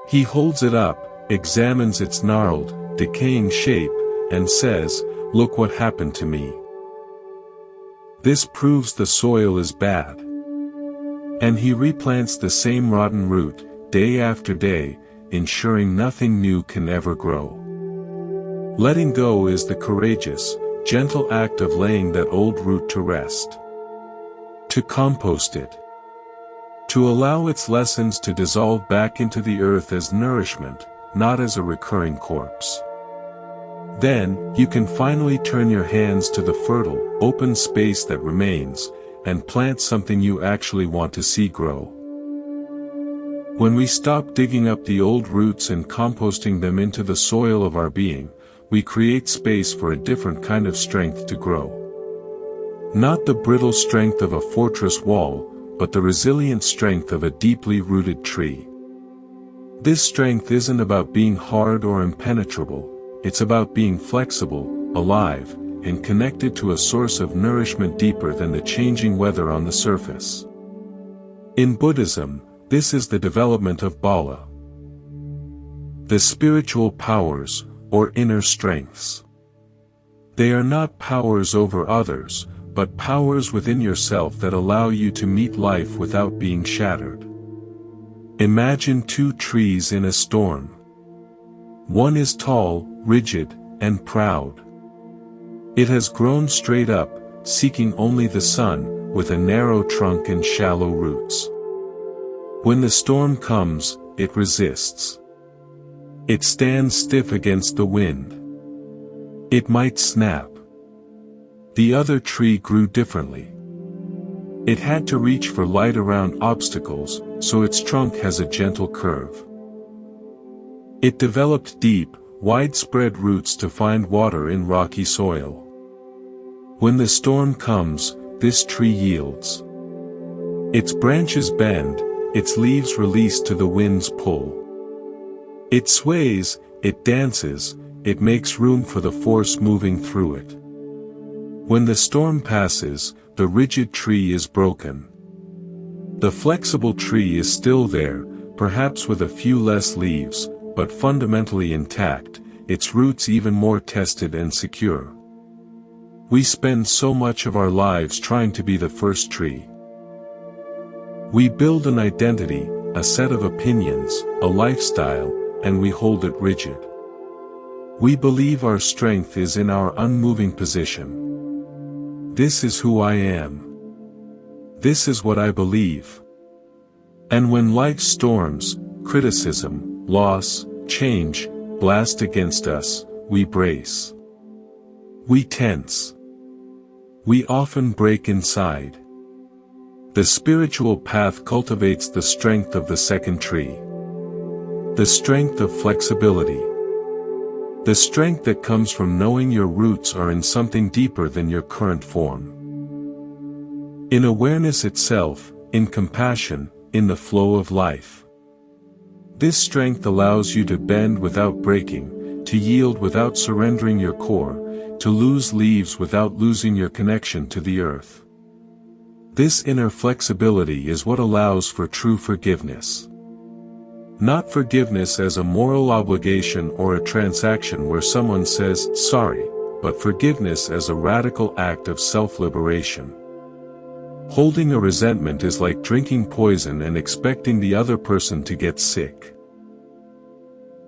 He holds it up, examines its gnarled, decaying shape, and says, "Look what happened to me." This proves the soil is bad. And he replants the same rotten root, day after day, ensuring nothing new can ever grow. Letting go is the courageous, gentle act of laying that old root to rest. To compost it. To allow its lessons to dissolve back into the earth as nourishment, not as a recurring corpse. Then, you can finally turn your hands to the fertile, open space that remains, and plant something you actually want to see grow. When we stop digging up the old roots and composting them into the soil of our being, we create space for a different kind of strength to grow. Not the brittle strength of a fortress wall, but the resilient strength of a deeply rooted tree. This strength isn't about being hard or impenetrable, it's about being flexible, alive, and connected to a source of nourishment deeper than the changing weather on the surface. In Buddhism, this is the development of Bala. The spiritual powers, or inner strengths. They are not powers over others, but powers within yourself that allow you to meet life without being shattered. Imagine two trees in a storm. One is tall, rigid, and proud. It has grown straight up, seeking only the sun, with a narrow trunk and shallow roots. When the storm comes, it resists. It stands stiff against the wind. It might snap. The other tree grew differently. It had to reach for light around obstacles, so its trunk has a gentle curve. It developed deep, widespread roots to find water in rocky soil. When the storm comes, this tree yields. Its branches bend, its leaves release to the wind's pull. It sways, it dances, it makes room for the force moving through it. When the storm passes, the rigid tree is broken. The flexible tree is still there, perhaps with a few less leaves, but fundamentally intact, its roots even more tested and secure. We spend so much of our lives trying to be the first tree. We build an identity, a set of opinions, a lifestyle, and we hold it rigid. We believe our strength is in our unmoving position. This is who I am. This is what I believe. And when life's storms, criticism, loss, change, blast against us, we brace. We tense. We often break inside. The spiritual path cultivates the strength of the second tree. The strength of flexibility. The strength that comes from knowing your roots are in something deeper than your current form. In awareness itself, in compassion, in the flow of life. This strength allows you to bend without breaking, to yield without surrendering your core, to lose leaves without losing your connection to the earth. This inner flexibility is what allows for true forgiveness. Not forgiveness as a moral obligation or a transaction where someone says, sorry, but forgiveness as a radical act of self-liberation. Holding a resentment is like drinking poison and expecting the other person to get sick.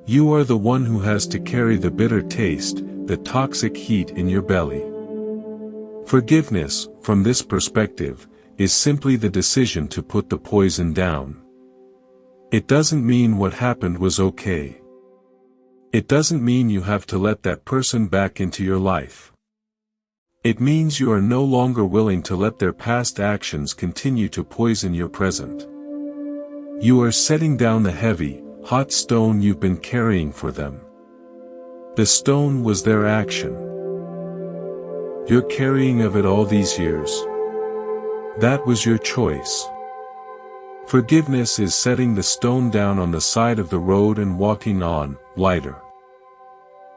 You are the one who has to carry the bitter taste, the toxic heat in your belly. Forgiveness, from this perspective, is simply the decision to put the poison down. It doesn't mean what happened was okay. It doesn't mean you have to let that person back into your life. It means you are no longer willing to let their past actions continue to poison your present. You are setting down the heavy, hot stone you've been carrying for them. The stone was their action. Your carrying of it all these years. That was your choice. Forgiveness is setting the stone down on the side of the road and walking on, lighter.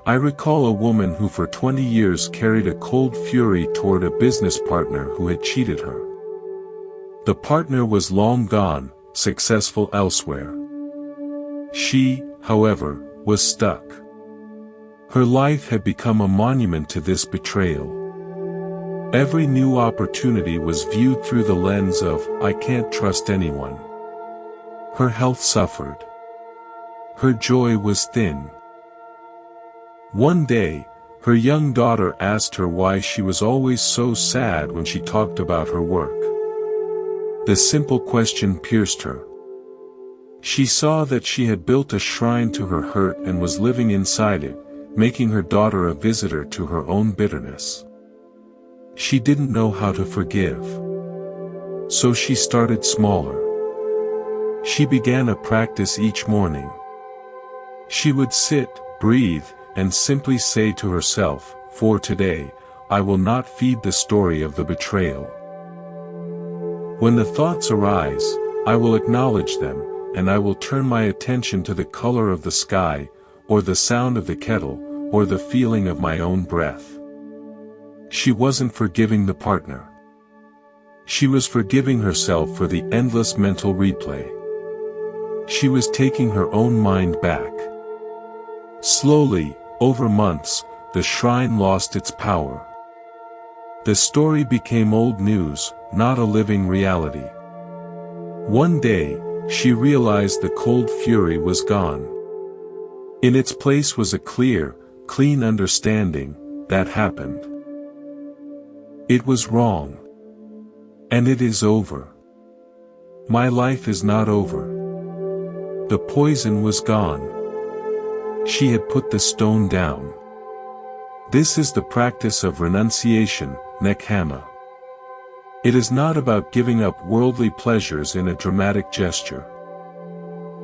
I recall a woman who for 20 years carried a cold fury toward a business partner who had cheated her. The partner was long gone, successful elsewhere. She, however, was stuck. Her life had become a monument to this betrayal. Every new opportunity was viewed through the lens of, I can't trust anyone. Her health suffered. Her joy was thin. One day, her young daughter asked her why she was always so sad when she talked about her work. The simple question pierced her. She saw that she had built a shrine to her hurt and was living inside it, making her daughter a visitor to her own bitterness. She didn't know how to forgive. So she started smaller. She began a practice each morning. She would sit, breathe, and simply say to herself, "For today, I will not feed the story of the betrayal. When the thoughts arise, I will acknowledge them, and I will turn my attention to the color of the sky, or the sound of the kettle, or the feeling of my own breath." She wasn't forgiving the partner. She was forgiving herself for the endless mental replay. She was taking her own mind back. Slowly, over months, the shrine lost its power. The story became old news, not a living reality. One day, she realized the cold fury was gone. In its place was a clear, clean understanding: that happened. It was wrong. And it is over. My life is not over. The poison was gone. She had put the stone down. This is the practice of renunciation, nekhama. It is not about giving up worldly pleasures in a dramatic gesture.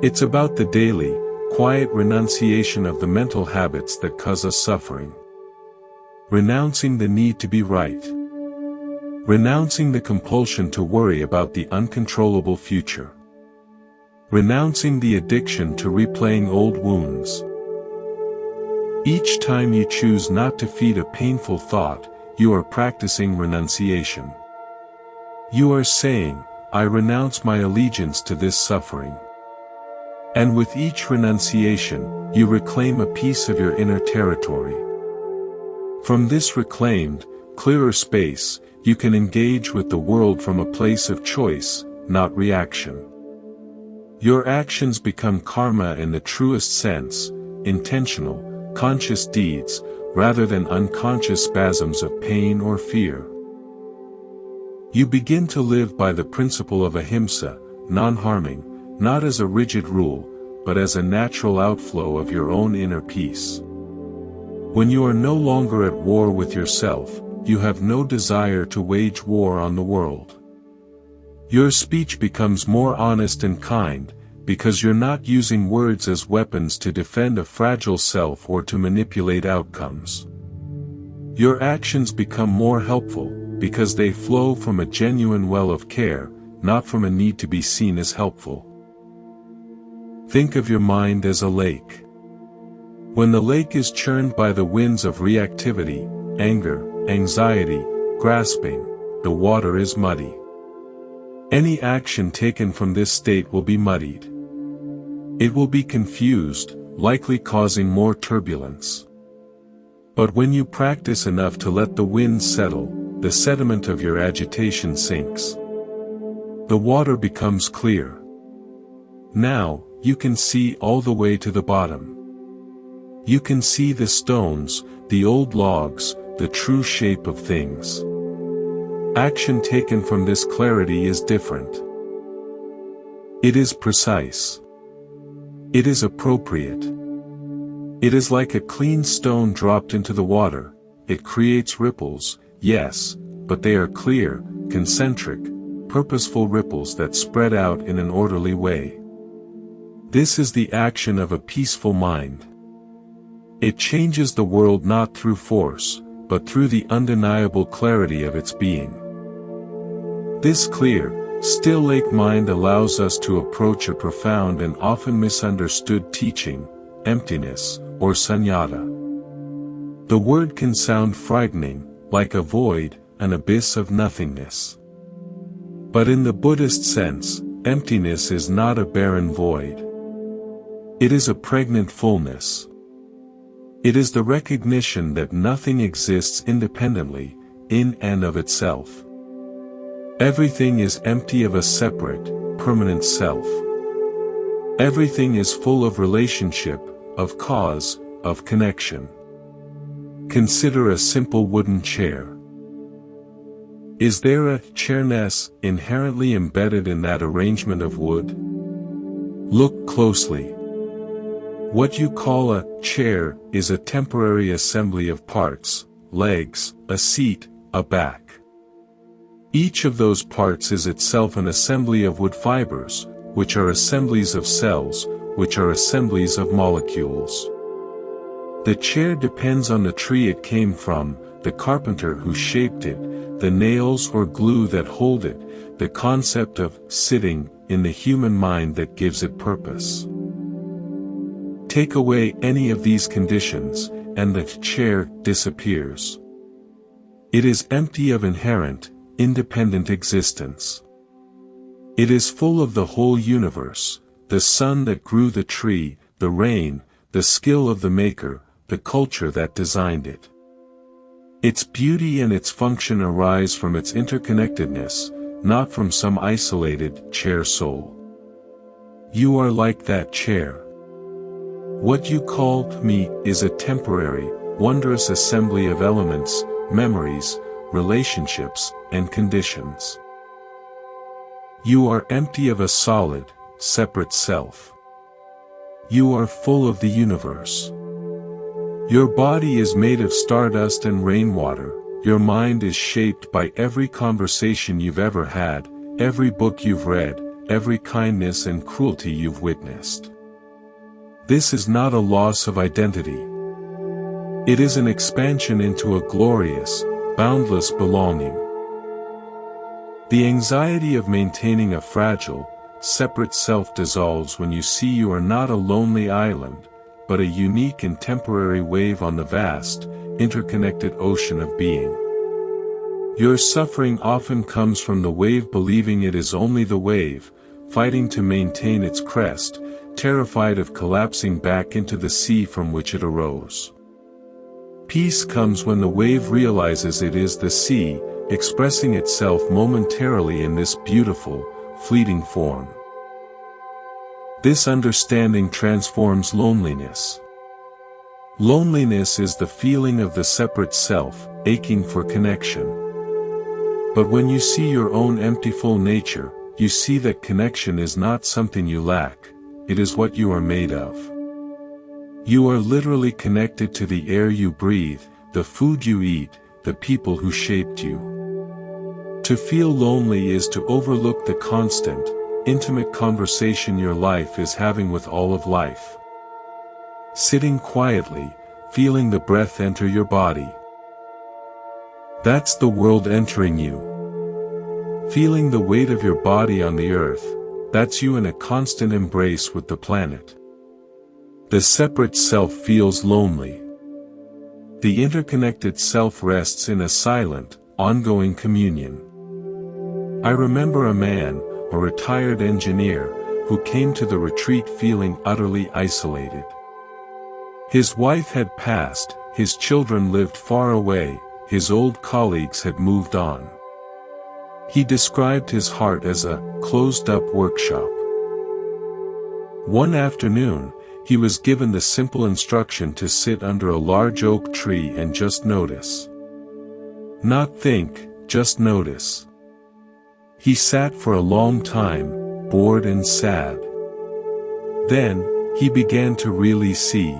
It's about the daily, quiet renunciation of the mental habits that cause us suffering. Renouncing the need to be right. Renouncing the compulsion to worry about the uncontrollable future. Renouncing the addiction to replaying old wounds. Each time you choose not to feed a painful thought, you are practicing renunciation. You are saying, "I renounce my allegiance to this suffering." And with each renunciation, you reclaim a piece of your inner territory. From this reclaimed, clearer space, you can engage with the world from a place of choice, not reaction. Your actions become karma in the truest sense, intentional, conscious deeds, rather than unconscious spasms of pain or fear. You begin to live by the principle of ahimsa, non-harming, not as a rigid rule, but as a natural outflow of your own inner peace. When you are no longer at war with yourself, you have no desire to wage war on the world. Your speech becomes more honest and kind, because you're not using words as weapons to defend a fragile self or to manipulate outcomes. Your actions become more helpful, because they flow from a genuine well of care, not from a need to be seen as helpful. Think of your mind as a lake. When the lake is churned by the winds of reactivity, anger, anxiety, grasping, the water is muddy. Any action taken from this state will be muddied. It will be confused, likely causing more turbulence. But when you practice enough to let the wind settle, the sediment of your agitation sinks. The water becomes clear. Now, you can see all the way to the bottom. You can see the stones, the old logs, the true shape of things. Action taken from this clarity is different. It is precise. It is appropriate. It is like a clean stone dropped into the water. It creates ripples, yes, but they are clear, concentric, purposeful ripples that spread out in an orderly way. This is the action of a peaceful mind. It changes the world not through force, but through the undeniable clarity of its being. This clear, still lake mind allows us to approach a profound and often misunderstood teaching, emptiness, or sunyata. The word can sound frightening, like a void, an abyss of nothingness. But in the Buddhist sense, emptiness is not a barren void. It is a pregnant fullness. It is the recognition that nothing exists independently, in and of itself. Everything is empty of a separate, permanent self. Everything is full of relationship, of cause, of connection. Consider a simple wooden chair. Is there a chairness inherently embedded in that arrangement of wood? Look closely. What you call a chair is a temporary assembly of parts: legs, a seat, a back. Each of those parts is itself an assembly of wood fibers, which are assemblies of cells, which are assemblies of molecules. The chair depends on the tree it came from, the carpenter who shaped it, the nails or glue that hold it, the concept of sitting in the human mind that gives it purpose. Take away any of these conditions, and the chair disappears. It is empty of inherent, independent existence. It is full of the whole universe, the sun that grew the tree, the rain, the skill of the maker, the culture that designed it. Its beauty and its function arise from its interconnectedness, not from some isolated chair soul. You are like that chair. What you call me is a temporary, wondrous assembly of elements, memories, relationships, and conditions. You are empty of a solid, separate self. You are full of the universe. Your body is made of stardust and rainwater, your mind is shaped by every conversation you've ever had, every book you've read, every kindness and cruelty you've witnessed. This is not a loss of identity. It is an expansion into a glorious, boundless belonging. The anxiety of maintaining a fragile, separate self dissolves when you see you are not a lonely island, but a unique and temporary wave on the vast, interconnected ocean of being. Your suffering often comes from the wave believing it is only the wave, fighting to maintain its crest, terrified of collapsing back into the sea from which it arose. Peace comes when the wave realizes it is the sea, expressing itself momentarily in this beautiful, fleeting form. This understanding transforms loneliness. Loneliness is the feeling of the separate self, aching for connection. But when you see your own empty full nature, you see that connection is not something you lack, it is what you are made of. You are literally connected to the air you breathe, the food you eat, the people who shaped you. To feel lonely is to overlook the constant, intimate conversation your life is having with all of life. Sitting quietly, feeling the breath enter your body. That's the world entering you. Feeling the weight of your body on the earth, that's you in a constant embrace with the planet. The separate self feels lonely. The interconnected self rests in a silent, ongoing communion. I remember a man, a retired engineer, who came to the retreat feeling utterly isolated. His wife had passed, his children lived far away, his old colleagues had moved on. He described his heart as a closed-up workshop. One afternoon, he was given the simple instruction to sit under a large oak tree and just notice. Not think, just notice. He sat for a long time, bored and sad. Then, he began to really see.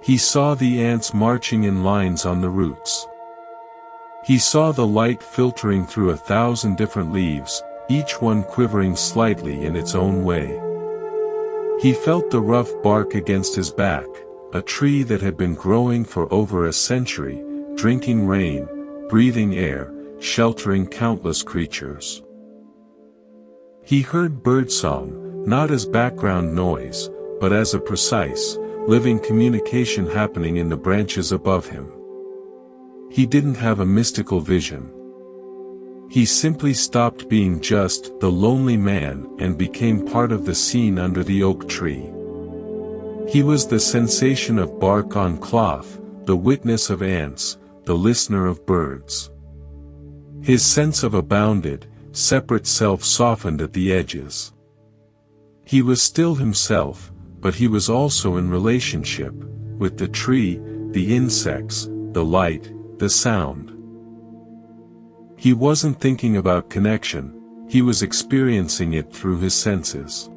He saw the ants marching in lines on the roots. He saw the light filtering through 1,000 different leaves, each one quivering slightly in its own way. He felt the rough bark against his back, a tree that had been growing for over a century, drinking rain, breathing air, sheltering countless creatures. He heard birdsong, not as background noise, but as a precise, living communication happening in the branches above him. He didn't have a mystical vision. He simply stopped being just the lonely man and became part of the scene under the oak tree. He was the sensation of bark on cloth, the witness of ants, the listener of birds. His sense of a bounded, separate self softened at the edges. He was still himself, but he was also in relationship, with the tree, the insects, the light, the sound. He wasn't thinking about connection, he was experiencing it through his senses.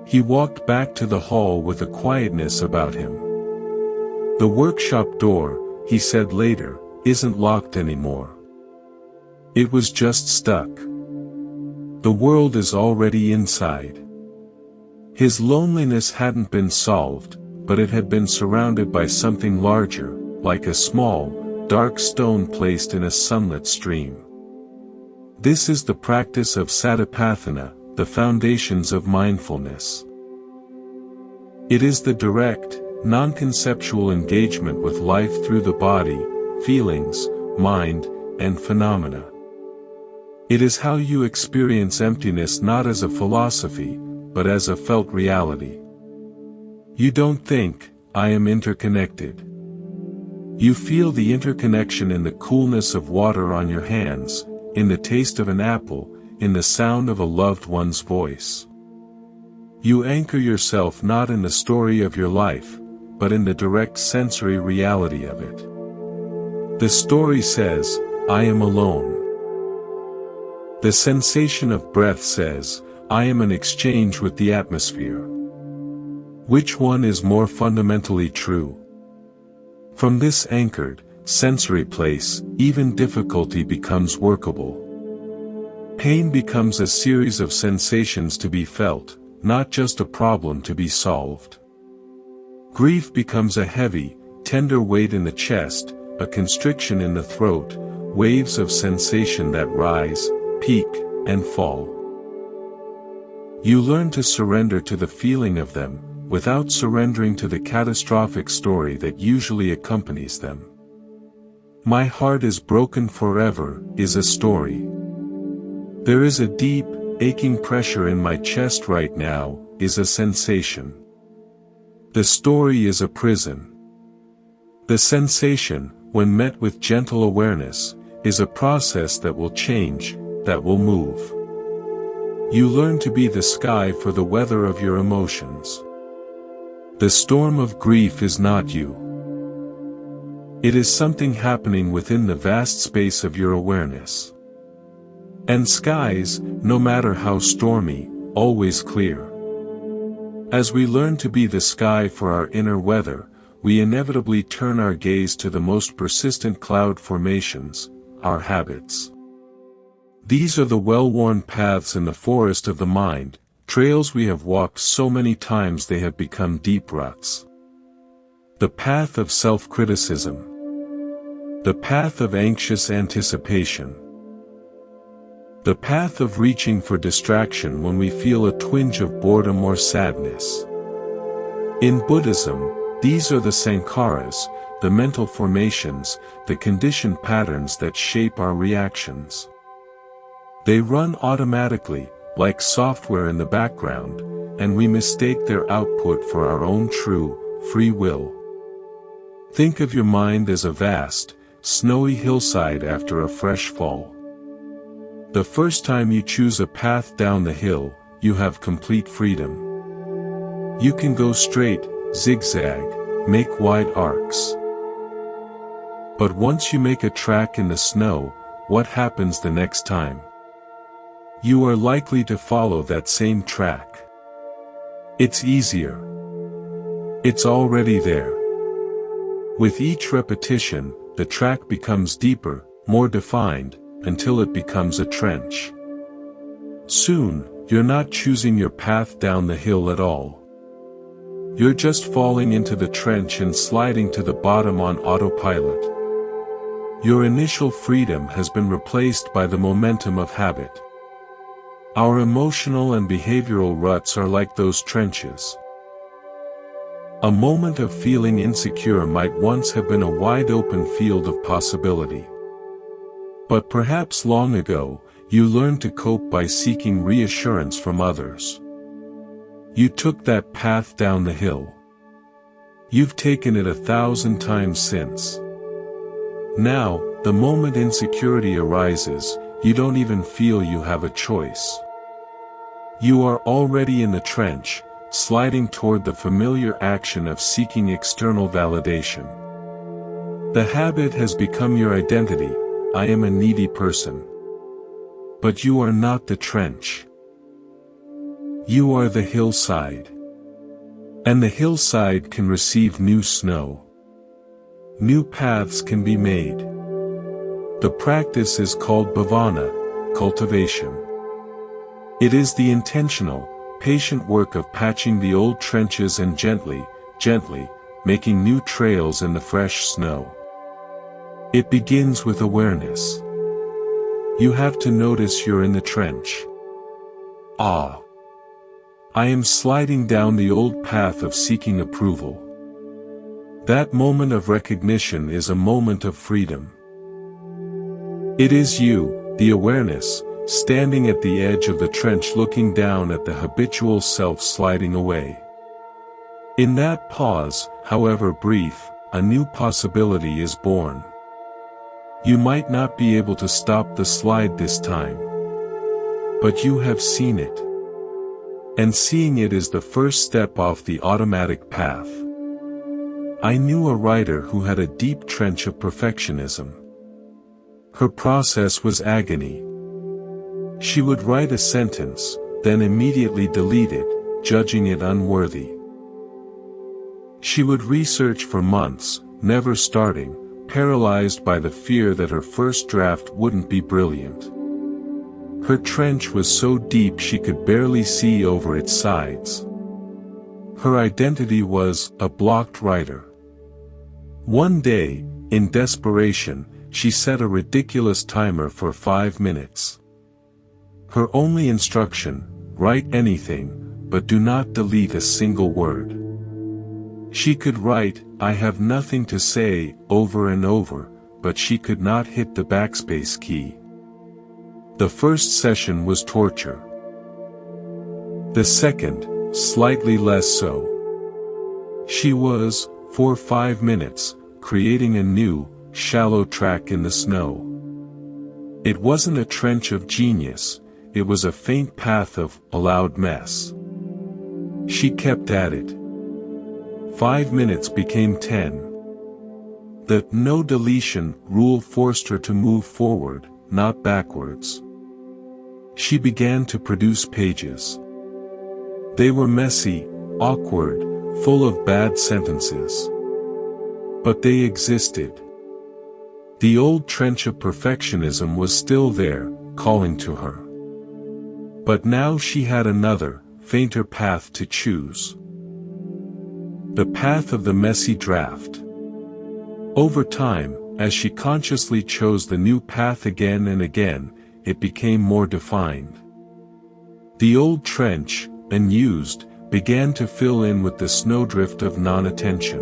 He walked back to the hall with a quietness about him. The workshop door, he said later, isn't locked anymore. It was just stuck. The world is already inside. His loneliness hadn't been solved, but it had been surrounded by something larger, like a small, dark stone placed in a sunlit stream. This is the practice of satipatthana, the foundations of mindfulness. It is the direct, non-conceptual engagement with life through the body, feelings, mind, and phenomena. It is how you experience emptiness not as a philosophy, but as a felt reality. You don't think, I am interconnected. You feel the interconnection in the coolness of water on your hands, in the taste of an apple, in the sound of a loved one's voice. You anchor yourself not in the story of your life, but in the direct sensory reality of it. The story says, I am alone. The sensation of breath says, I am an exchange with the atmosphere. Which one is more fundamentally true? From this anchored, sensory place, even difficulty becomes workable. Pain becomes a series of sensations to be felt, not just a problem to be solved. Grief becomes a heavy, tender weight in the chest, a constriction in the throat, waves of sensation that rise, peak, and fall. You learn to surrender to the feeling of them, without surrendering to the catastrophic story that usually accompanies them. My heart is broken forever, is a story. There is a deep, aching pressure in my chest right now, is a sensation. The story is a prison. The sensation, when met with gentle awareness, is a process that will change, that will move. You learn to be the sky for the weather of your emotions. The storm of grief is not you. It is something happening within the vast space of your awareness. And skies, no matter how stormy, always clear. As we learn to be the sky for our inner weather, we inevitably turn our gaze to the most persistent cloud formations, our habits. These are the well-worn paths in the forest of the mind, trails we have walked so many times they have become deep ruts. The path of self-criticism. The path of anxious anticipation. The path of reaching for distraction when we feel a twinge of boredom or sadness. In Buddhism, these are the sankharas, the mental formations, the conditioned patterns that shape our reactions. They run automatically, like software in the background, and we mistake their output for our own true, free will. Think of your mind as a vast, snowy hillside after a fresh fall. The first time you choose a path down the hill, you have complete freedom. You can go straight, zigzag, make wide arcs. But once you make a track in the snow, what happens the next time? You are likely to follow that same track. It's easier. It's already there. With each repetition, the track becomes deeper, more defined, until it becomes a trench. Soon, you're not choosing your path down the hill at all. You're just falling into the trench and sliding to the bottom on autopilot. Your initial freedom has been replaced by the momentum of habit. Our emotional and behavioral ruts are like those trenches. A moment of feeling insecure might once have been a wide-open field of possibility. But perhaps long ago, you learned to cope by seeking reassurance from others. You took that path down the hill. You've taken it 1,000 times since. Now, the moment insecurity arises, you don't even feel you have a choice. You are already in the trench, sliding toward the familiar action of seeking external validation. The habit has become your identity. I am a needy person. But you are not the trench. You are the hillside. And the hillside can receive new snow. New paths can be made. The practice is called bhavana, cultivation. It is the intentional, patient work of patching the old trenches and gently, making new trails in the fresh snow. It begins with awareness. You have to notice you're in the trench. Ah! I am sliding down the old path of seeking approval. That moment of recognition is a moment of freedom. It is you, the awareness, standing at the edge of the trench looking down at the habitual self sliding away. In that pause, however brief, a new possibility is born. You might not be able to stop the slide this time. But you have seen it. And seeing it is the first step off the automatic path. I knew a writer who had a deep trench of perfectionism. Her process was agony. She would write a sentence, then immediately delete it, judging it unworthy. She would research for months, never starting, paralyzed by the fear that her first draft wouldn't be brilliant. Her trench was so deep she could barely see over its sides. Her identity was a blocked writer. One day, in desperation, she set a ridiculous timer for 5 minutes. Her only instruction: write anything, but do not delete a single word. She could write, "I have nothing to say," over and over, but she could not hit the backspace key. The first session was torture. The second, slightly less so. She was, for 5 minutes, creating a new, shallow track in the snow. It wasn't a trench of genius, it was a faint path of allowed mess. She kept at it. 5 minutes became 10. The no deletion rule forced her to move forward, not backwards. She began to produce pages. They were messy, awkward, full of bad sentences. But they existed. The old trench of perfectionism was still there, calling to her. But now she had another, fainter path to choose. The path of the messy draft. Over time, as she consciously chose the new path again and again, it became more defined. The old trench, unused, began to fill in with the snowdrift of non-attention.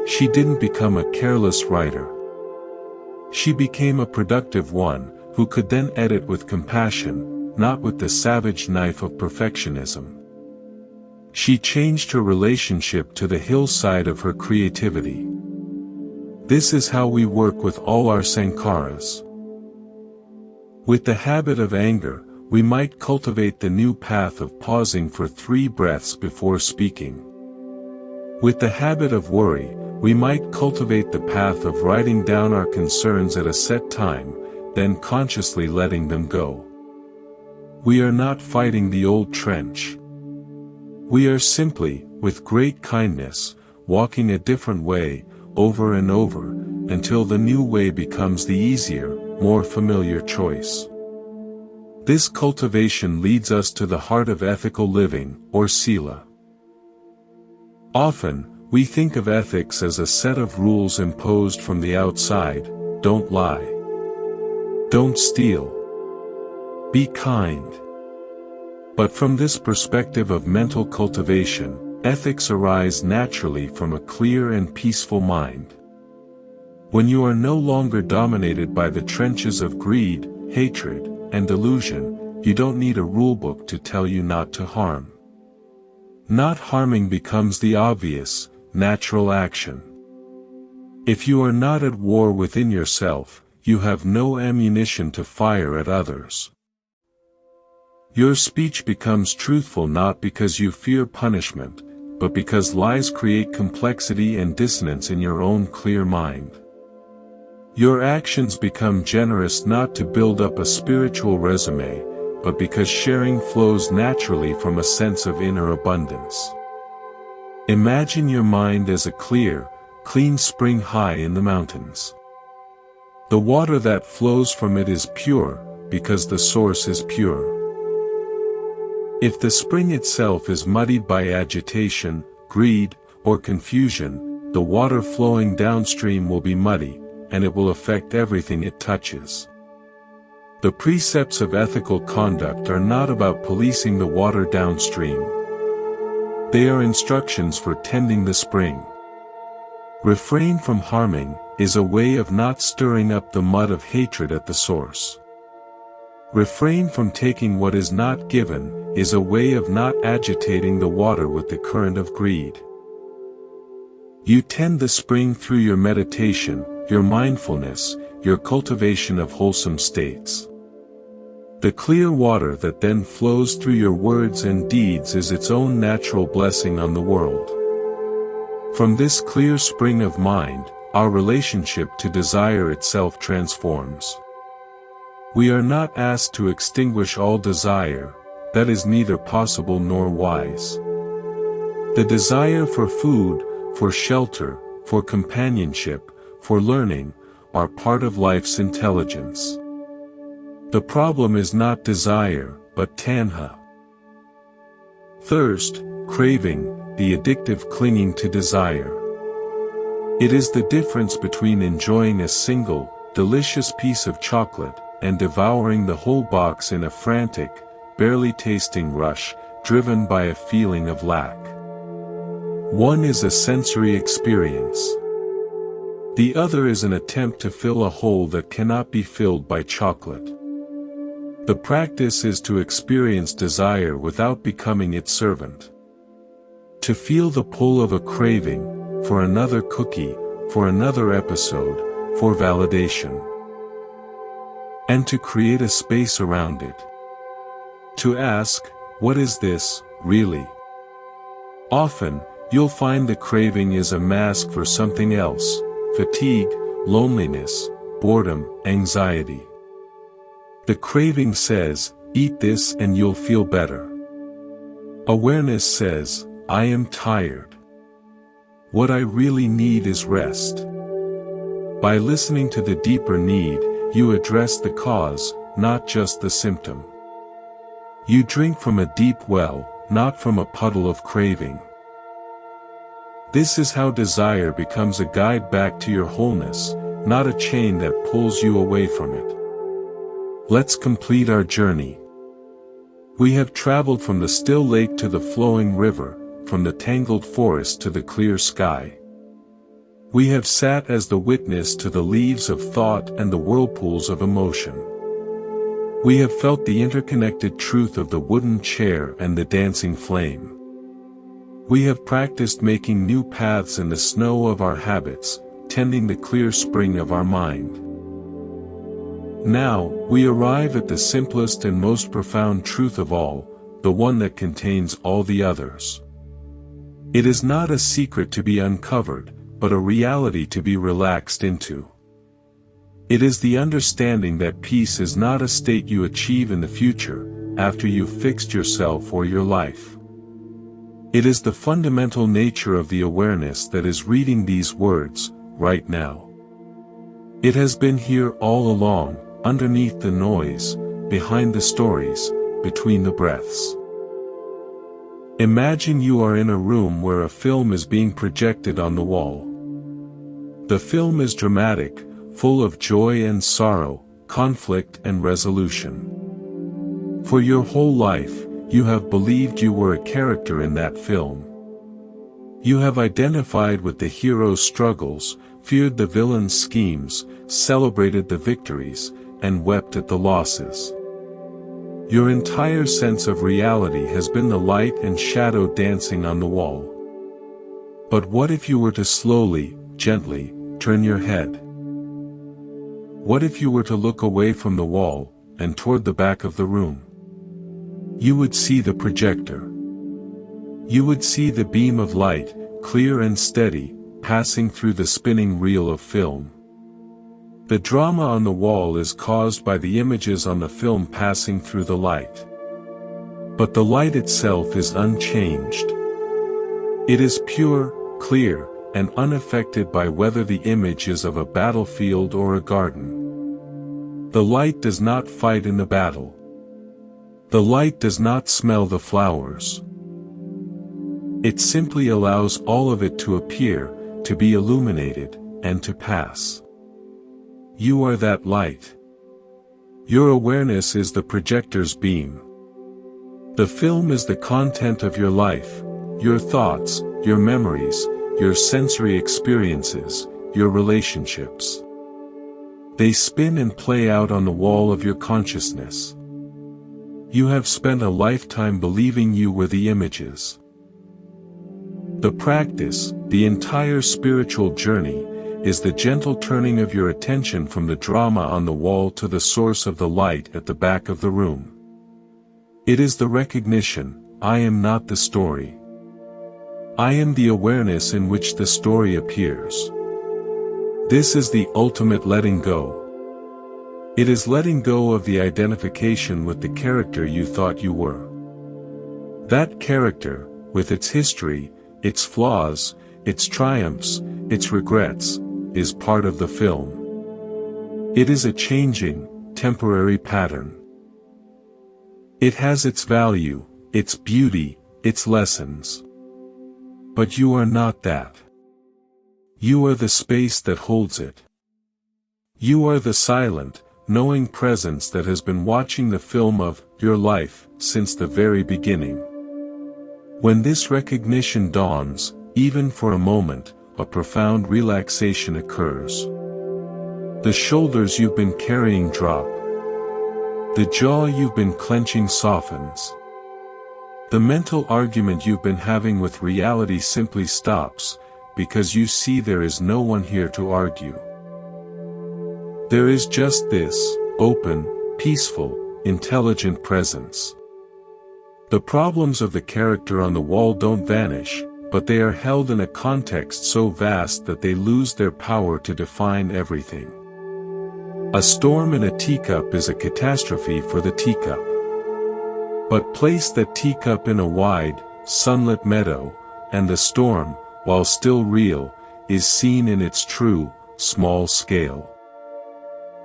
She didn't become a careless writer. She became a productive one, who could then edit with compassion, not with the savage knife of perfectionism. She changed her relationship to the hillside of her creativity. This is how we work with all our sankharas. With the habit of anger, we might cultivate the new path of pausing for 3 breaths before speaking. With the habit of worry, we might cultivate the path of writing down our concerns at a set time, then consciously letting them go. We are not fighting the old trench. We are simply, with great kindness, walking a different way, over and over, until the new way becomes the easier, more familiar choice. This cultivation leads us to the heart of ethical living, or sila. Often, we think of ethics as a set of rules imposed from the outside: don't lie, don't steal, be kind. But from this perspective of mental cultivation, ethics arise naturally from a clear and peaceful mind. When you are no longer dominated by the trenches of greed, hatred, and delusion, you don't need a rulebook to tell you not to harm. Not harming becomes the obvious, natural action. If you are not at war within yourself, you have no ammunition to fire at others. Your speech becomes truthful not because you fear punishment, but because lies create complexity and dissonance in your own clear mind. Your actions become generous not to build up a spiritual resume, but because sharing flows naturally from a sense of inner abundance. Imagine your mind as a clear, clean spring high in the mountains. The water that flows from it is pure, because the source is pure. If the spring itself is muddied by agitation, greed, or confusion, the water flowing downstream will be muddy, and it will affect everything it touches. The precepts of ethical conduct are not about policing the water downstream. They are instructions for tending the spring. Refrain from harming is a way of not stirring up the mud of hatred at the source. Refrain from taking what is not given is a way of not agitating the water with the current of greed. You tend the spring through your meditation, your mindfulness, your cultivation of wholesome states. The clear water that then flows through your words and deeds is its own natural blessing on the world. From this clear spring of mind, our relationship to desire itself transforms. We are not asked to extinguish all desire, that is neither possible nor wise. The desire for food, for shelter, for companionship, for learning, are part of life's intelligence. The problem is not desire, but tanha. Thirst, craving, the addictive clinging to desire. It is the difference between enjoying a single, delicious piece of chocolate, and devouring the whole box in a frantic, barely tasting rush, driven by a feeling of lack. One is a sensory experience. The other is an attempt to fill a hole that cannot be filled by chocolate. The practice is to experience desire without becoming its servant. To feel the pull of a craving, for another cookie, for another episode, for validation. And to create a space around it. To ask, what is this, really? Often, you'll find the craving is a mask for something else: fatigue, loneliness, boredom, anxiety. The craving says, eat this and you'll feel better. Awareness says, I am tired. What I really need is rest. By listening to the deeper need, you address the cause, not just the symptom. You drink from a deep well, not from a puddle of craving. This is how desire becomes a guide back to your wholeness, not a chain that pulls you away from it. Let's complete our journey. We have traveled from the still lake to the flowing river, from the tangled forest to the clear sky. We have sat as the witness to the leaves of thought and the whirlpools of emotion. We have felt the interconnected truth of the wooden chair and the dancing flame. We have practiced making new paths in the snow of our habits, tending the clear spring of our mind. Now, we arrive at the simplest and most profound truth of all, the one that contains all the others. It is not a secret to be uncovered, but a reality to be relaxed into. It is the understanding that peace is not a state you achieve in the future, after you've fixed yourself or your life. It is the fundamental nature of the awareness that is reading these words, right now. It has been here all along, underneath the noise, behind the stories, between the breaths. Imagine you are in a room where a film is being projected on the wall. The film is dramatic, full of joy and sorrow, conflict and resolution. For your whole life, you have believed you were a character in that film. You have identified with the hero's struggles, feared the villain's schemes, celebrated the victories, and wept at the losses. Your entire sense of reality has been the light and shadow dancing on the wall. But what if you were to slowly, gently, turn your head? What if you were to look away from the wall, and toward the back of the room? You would see the projector. You would see the beam of light, clear and steady, passing through the spinning reel of film. The drama on the wall is caused by the images on the film passing through the light. But the light itself is unchanged. It is pure, clear, and unaffected by whether the image is of a battlefield or a garden. The light does not fight in the battle. The light does not smell the flowers. It simply allows all of it to appear, to be illuminated, and to pass. You are that light. Your awareness is the projector's beam. The film is the content of your life, your thoughts, your memories, your sensory experiences, your relationships. They spin and play out on the wall of your consciousness. You have spent a lifetime believing you were the images. The practice, the entire spiritual journey, is the gentle turning of your attention from the drama on the wall to the source of the light at the back of the room. It is the recognition, I am not the story. I am the awareness in which the story appears. This is the ultimate letting go. It is letting go of the identification with the character you thought you were. That character, with its history, its flaws, its triumphs, its regrets, is part of the film. It is a changing, temporary pattern. It has its value, its beauty, its lessons. But you are not that. You are the space that holds it. You are the silent, knowing presence that has been watching the film of your life since the very beginning. When this recognition dawns, even for a moment, a profound relaxation occurs. The shoulders you've been carrying drop. The jaw you've been clenching softens. The mental argument you've been having with reality simply stops, because you see there is no one here to argue. There is just this, open, peaceful, intelligent presence. The problems of the character on the wall don't vanish, but they are held in a context so vast that they lose their power to define everything. A storm in a teacup is a catastrophe for the teacup. But place that teacup in a wide, sunlit meadow, and the storm, while still real, is seen in its true, small scale.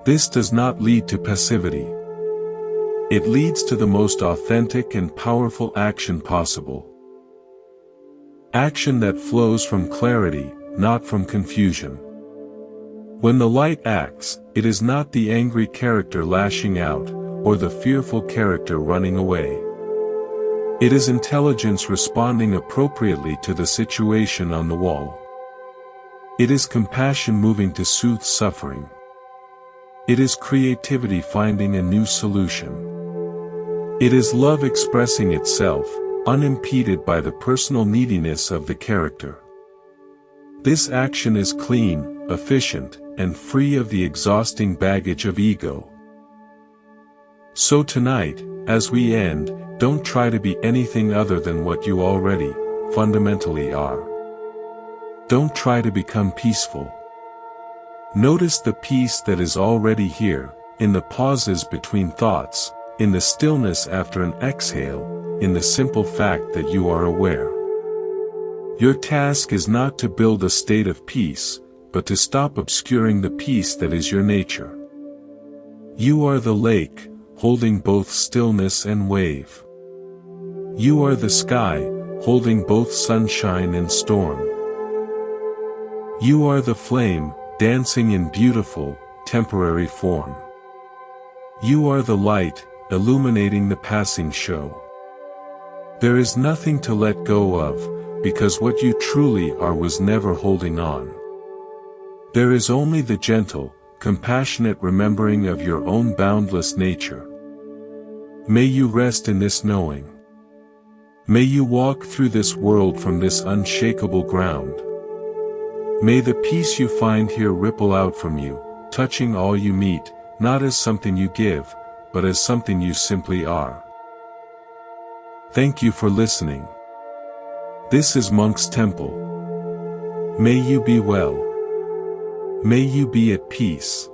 This does not lead to passivity. It leads to the most authentic and powerful action possible. Action that flows from clarity, not from confusion. When the light acts, it is not the angry character lashing out, or the fearful character running away. It is intelligence responding appropriately to the situation on the wall. It is compassion moving to soothe suffering. It is creativity finding a new solution. It is love expressing itself, unimpeded by the personal neediness of the character. This action is clean, efficient, and free of the exhausting baggage of ego. So tonight, as we end, don't try to be anything other than what you already, fundamentally are. Don't try to become peaceful. Notice the peace that is already here, in the pauses between thoughts, in the stillness after an exhale, in the simple fact that you are aware. Your task is not to build a state of peace, but to stop obscuring the peace that is your nature. You are the lake, holding both stillness and wave. You are the sky, holding both sunshine and storm. You are the flame, dancing in beautiful, temporary form. You are the light, illuminating the passing show. There is nothing to let go of, because what you truly are was never holding on. There is only the gentle, compassionate remembering of your own boundless nature. May you rest in this knowing. May you walk through this world from this unshakable ground. May the peace you find here ripple out from you, touching all you meet, not as something you give, but as something you simply are. Thank you for listening. This is Monk's Temple. May you be well. May you be at peace.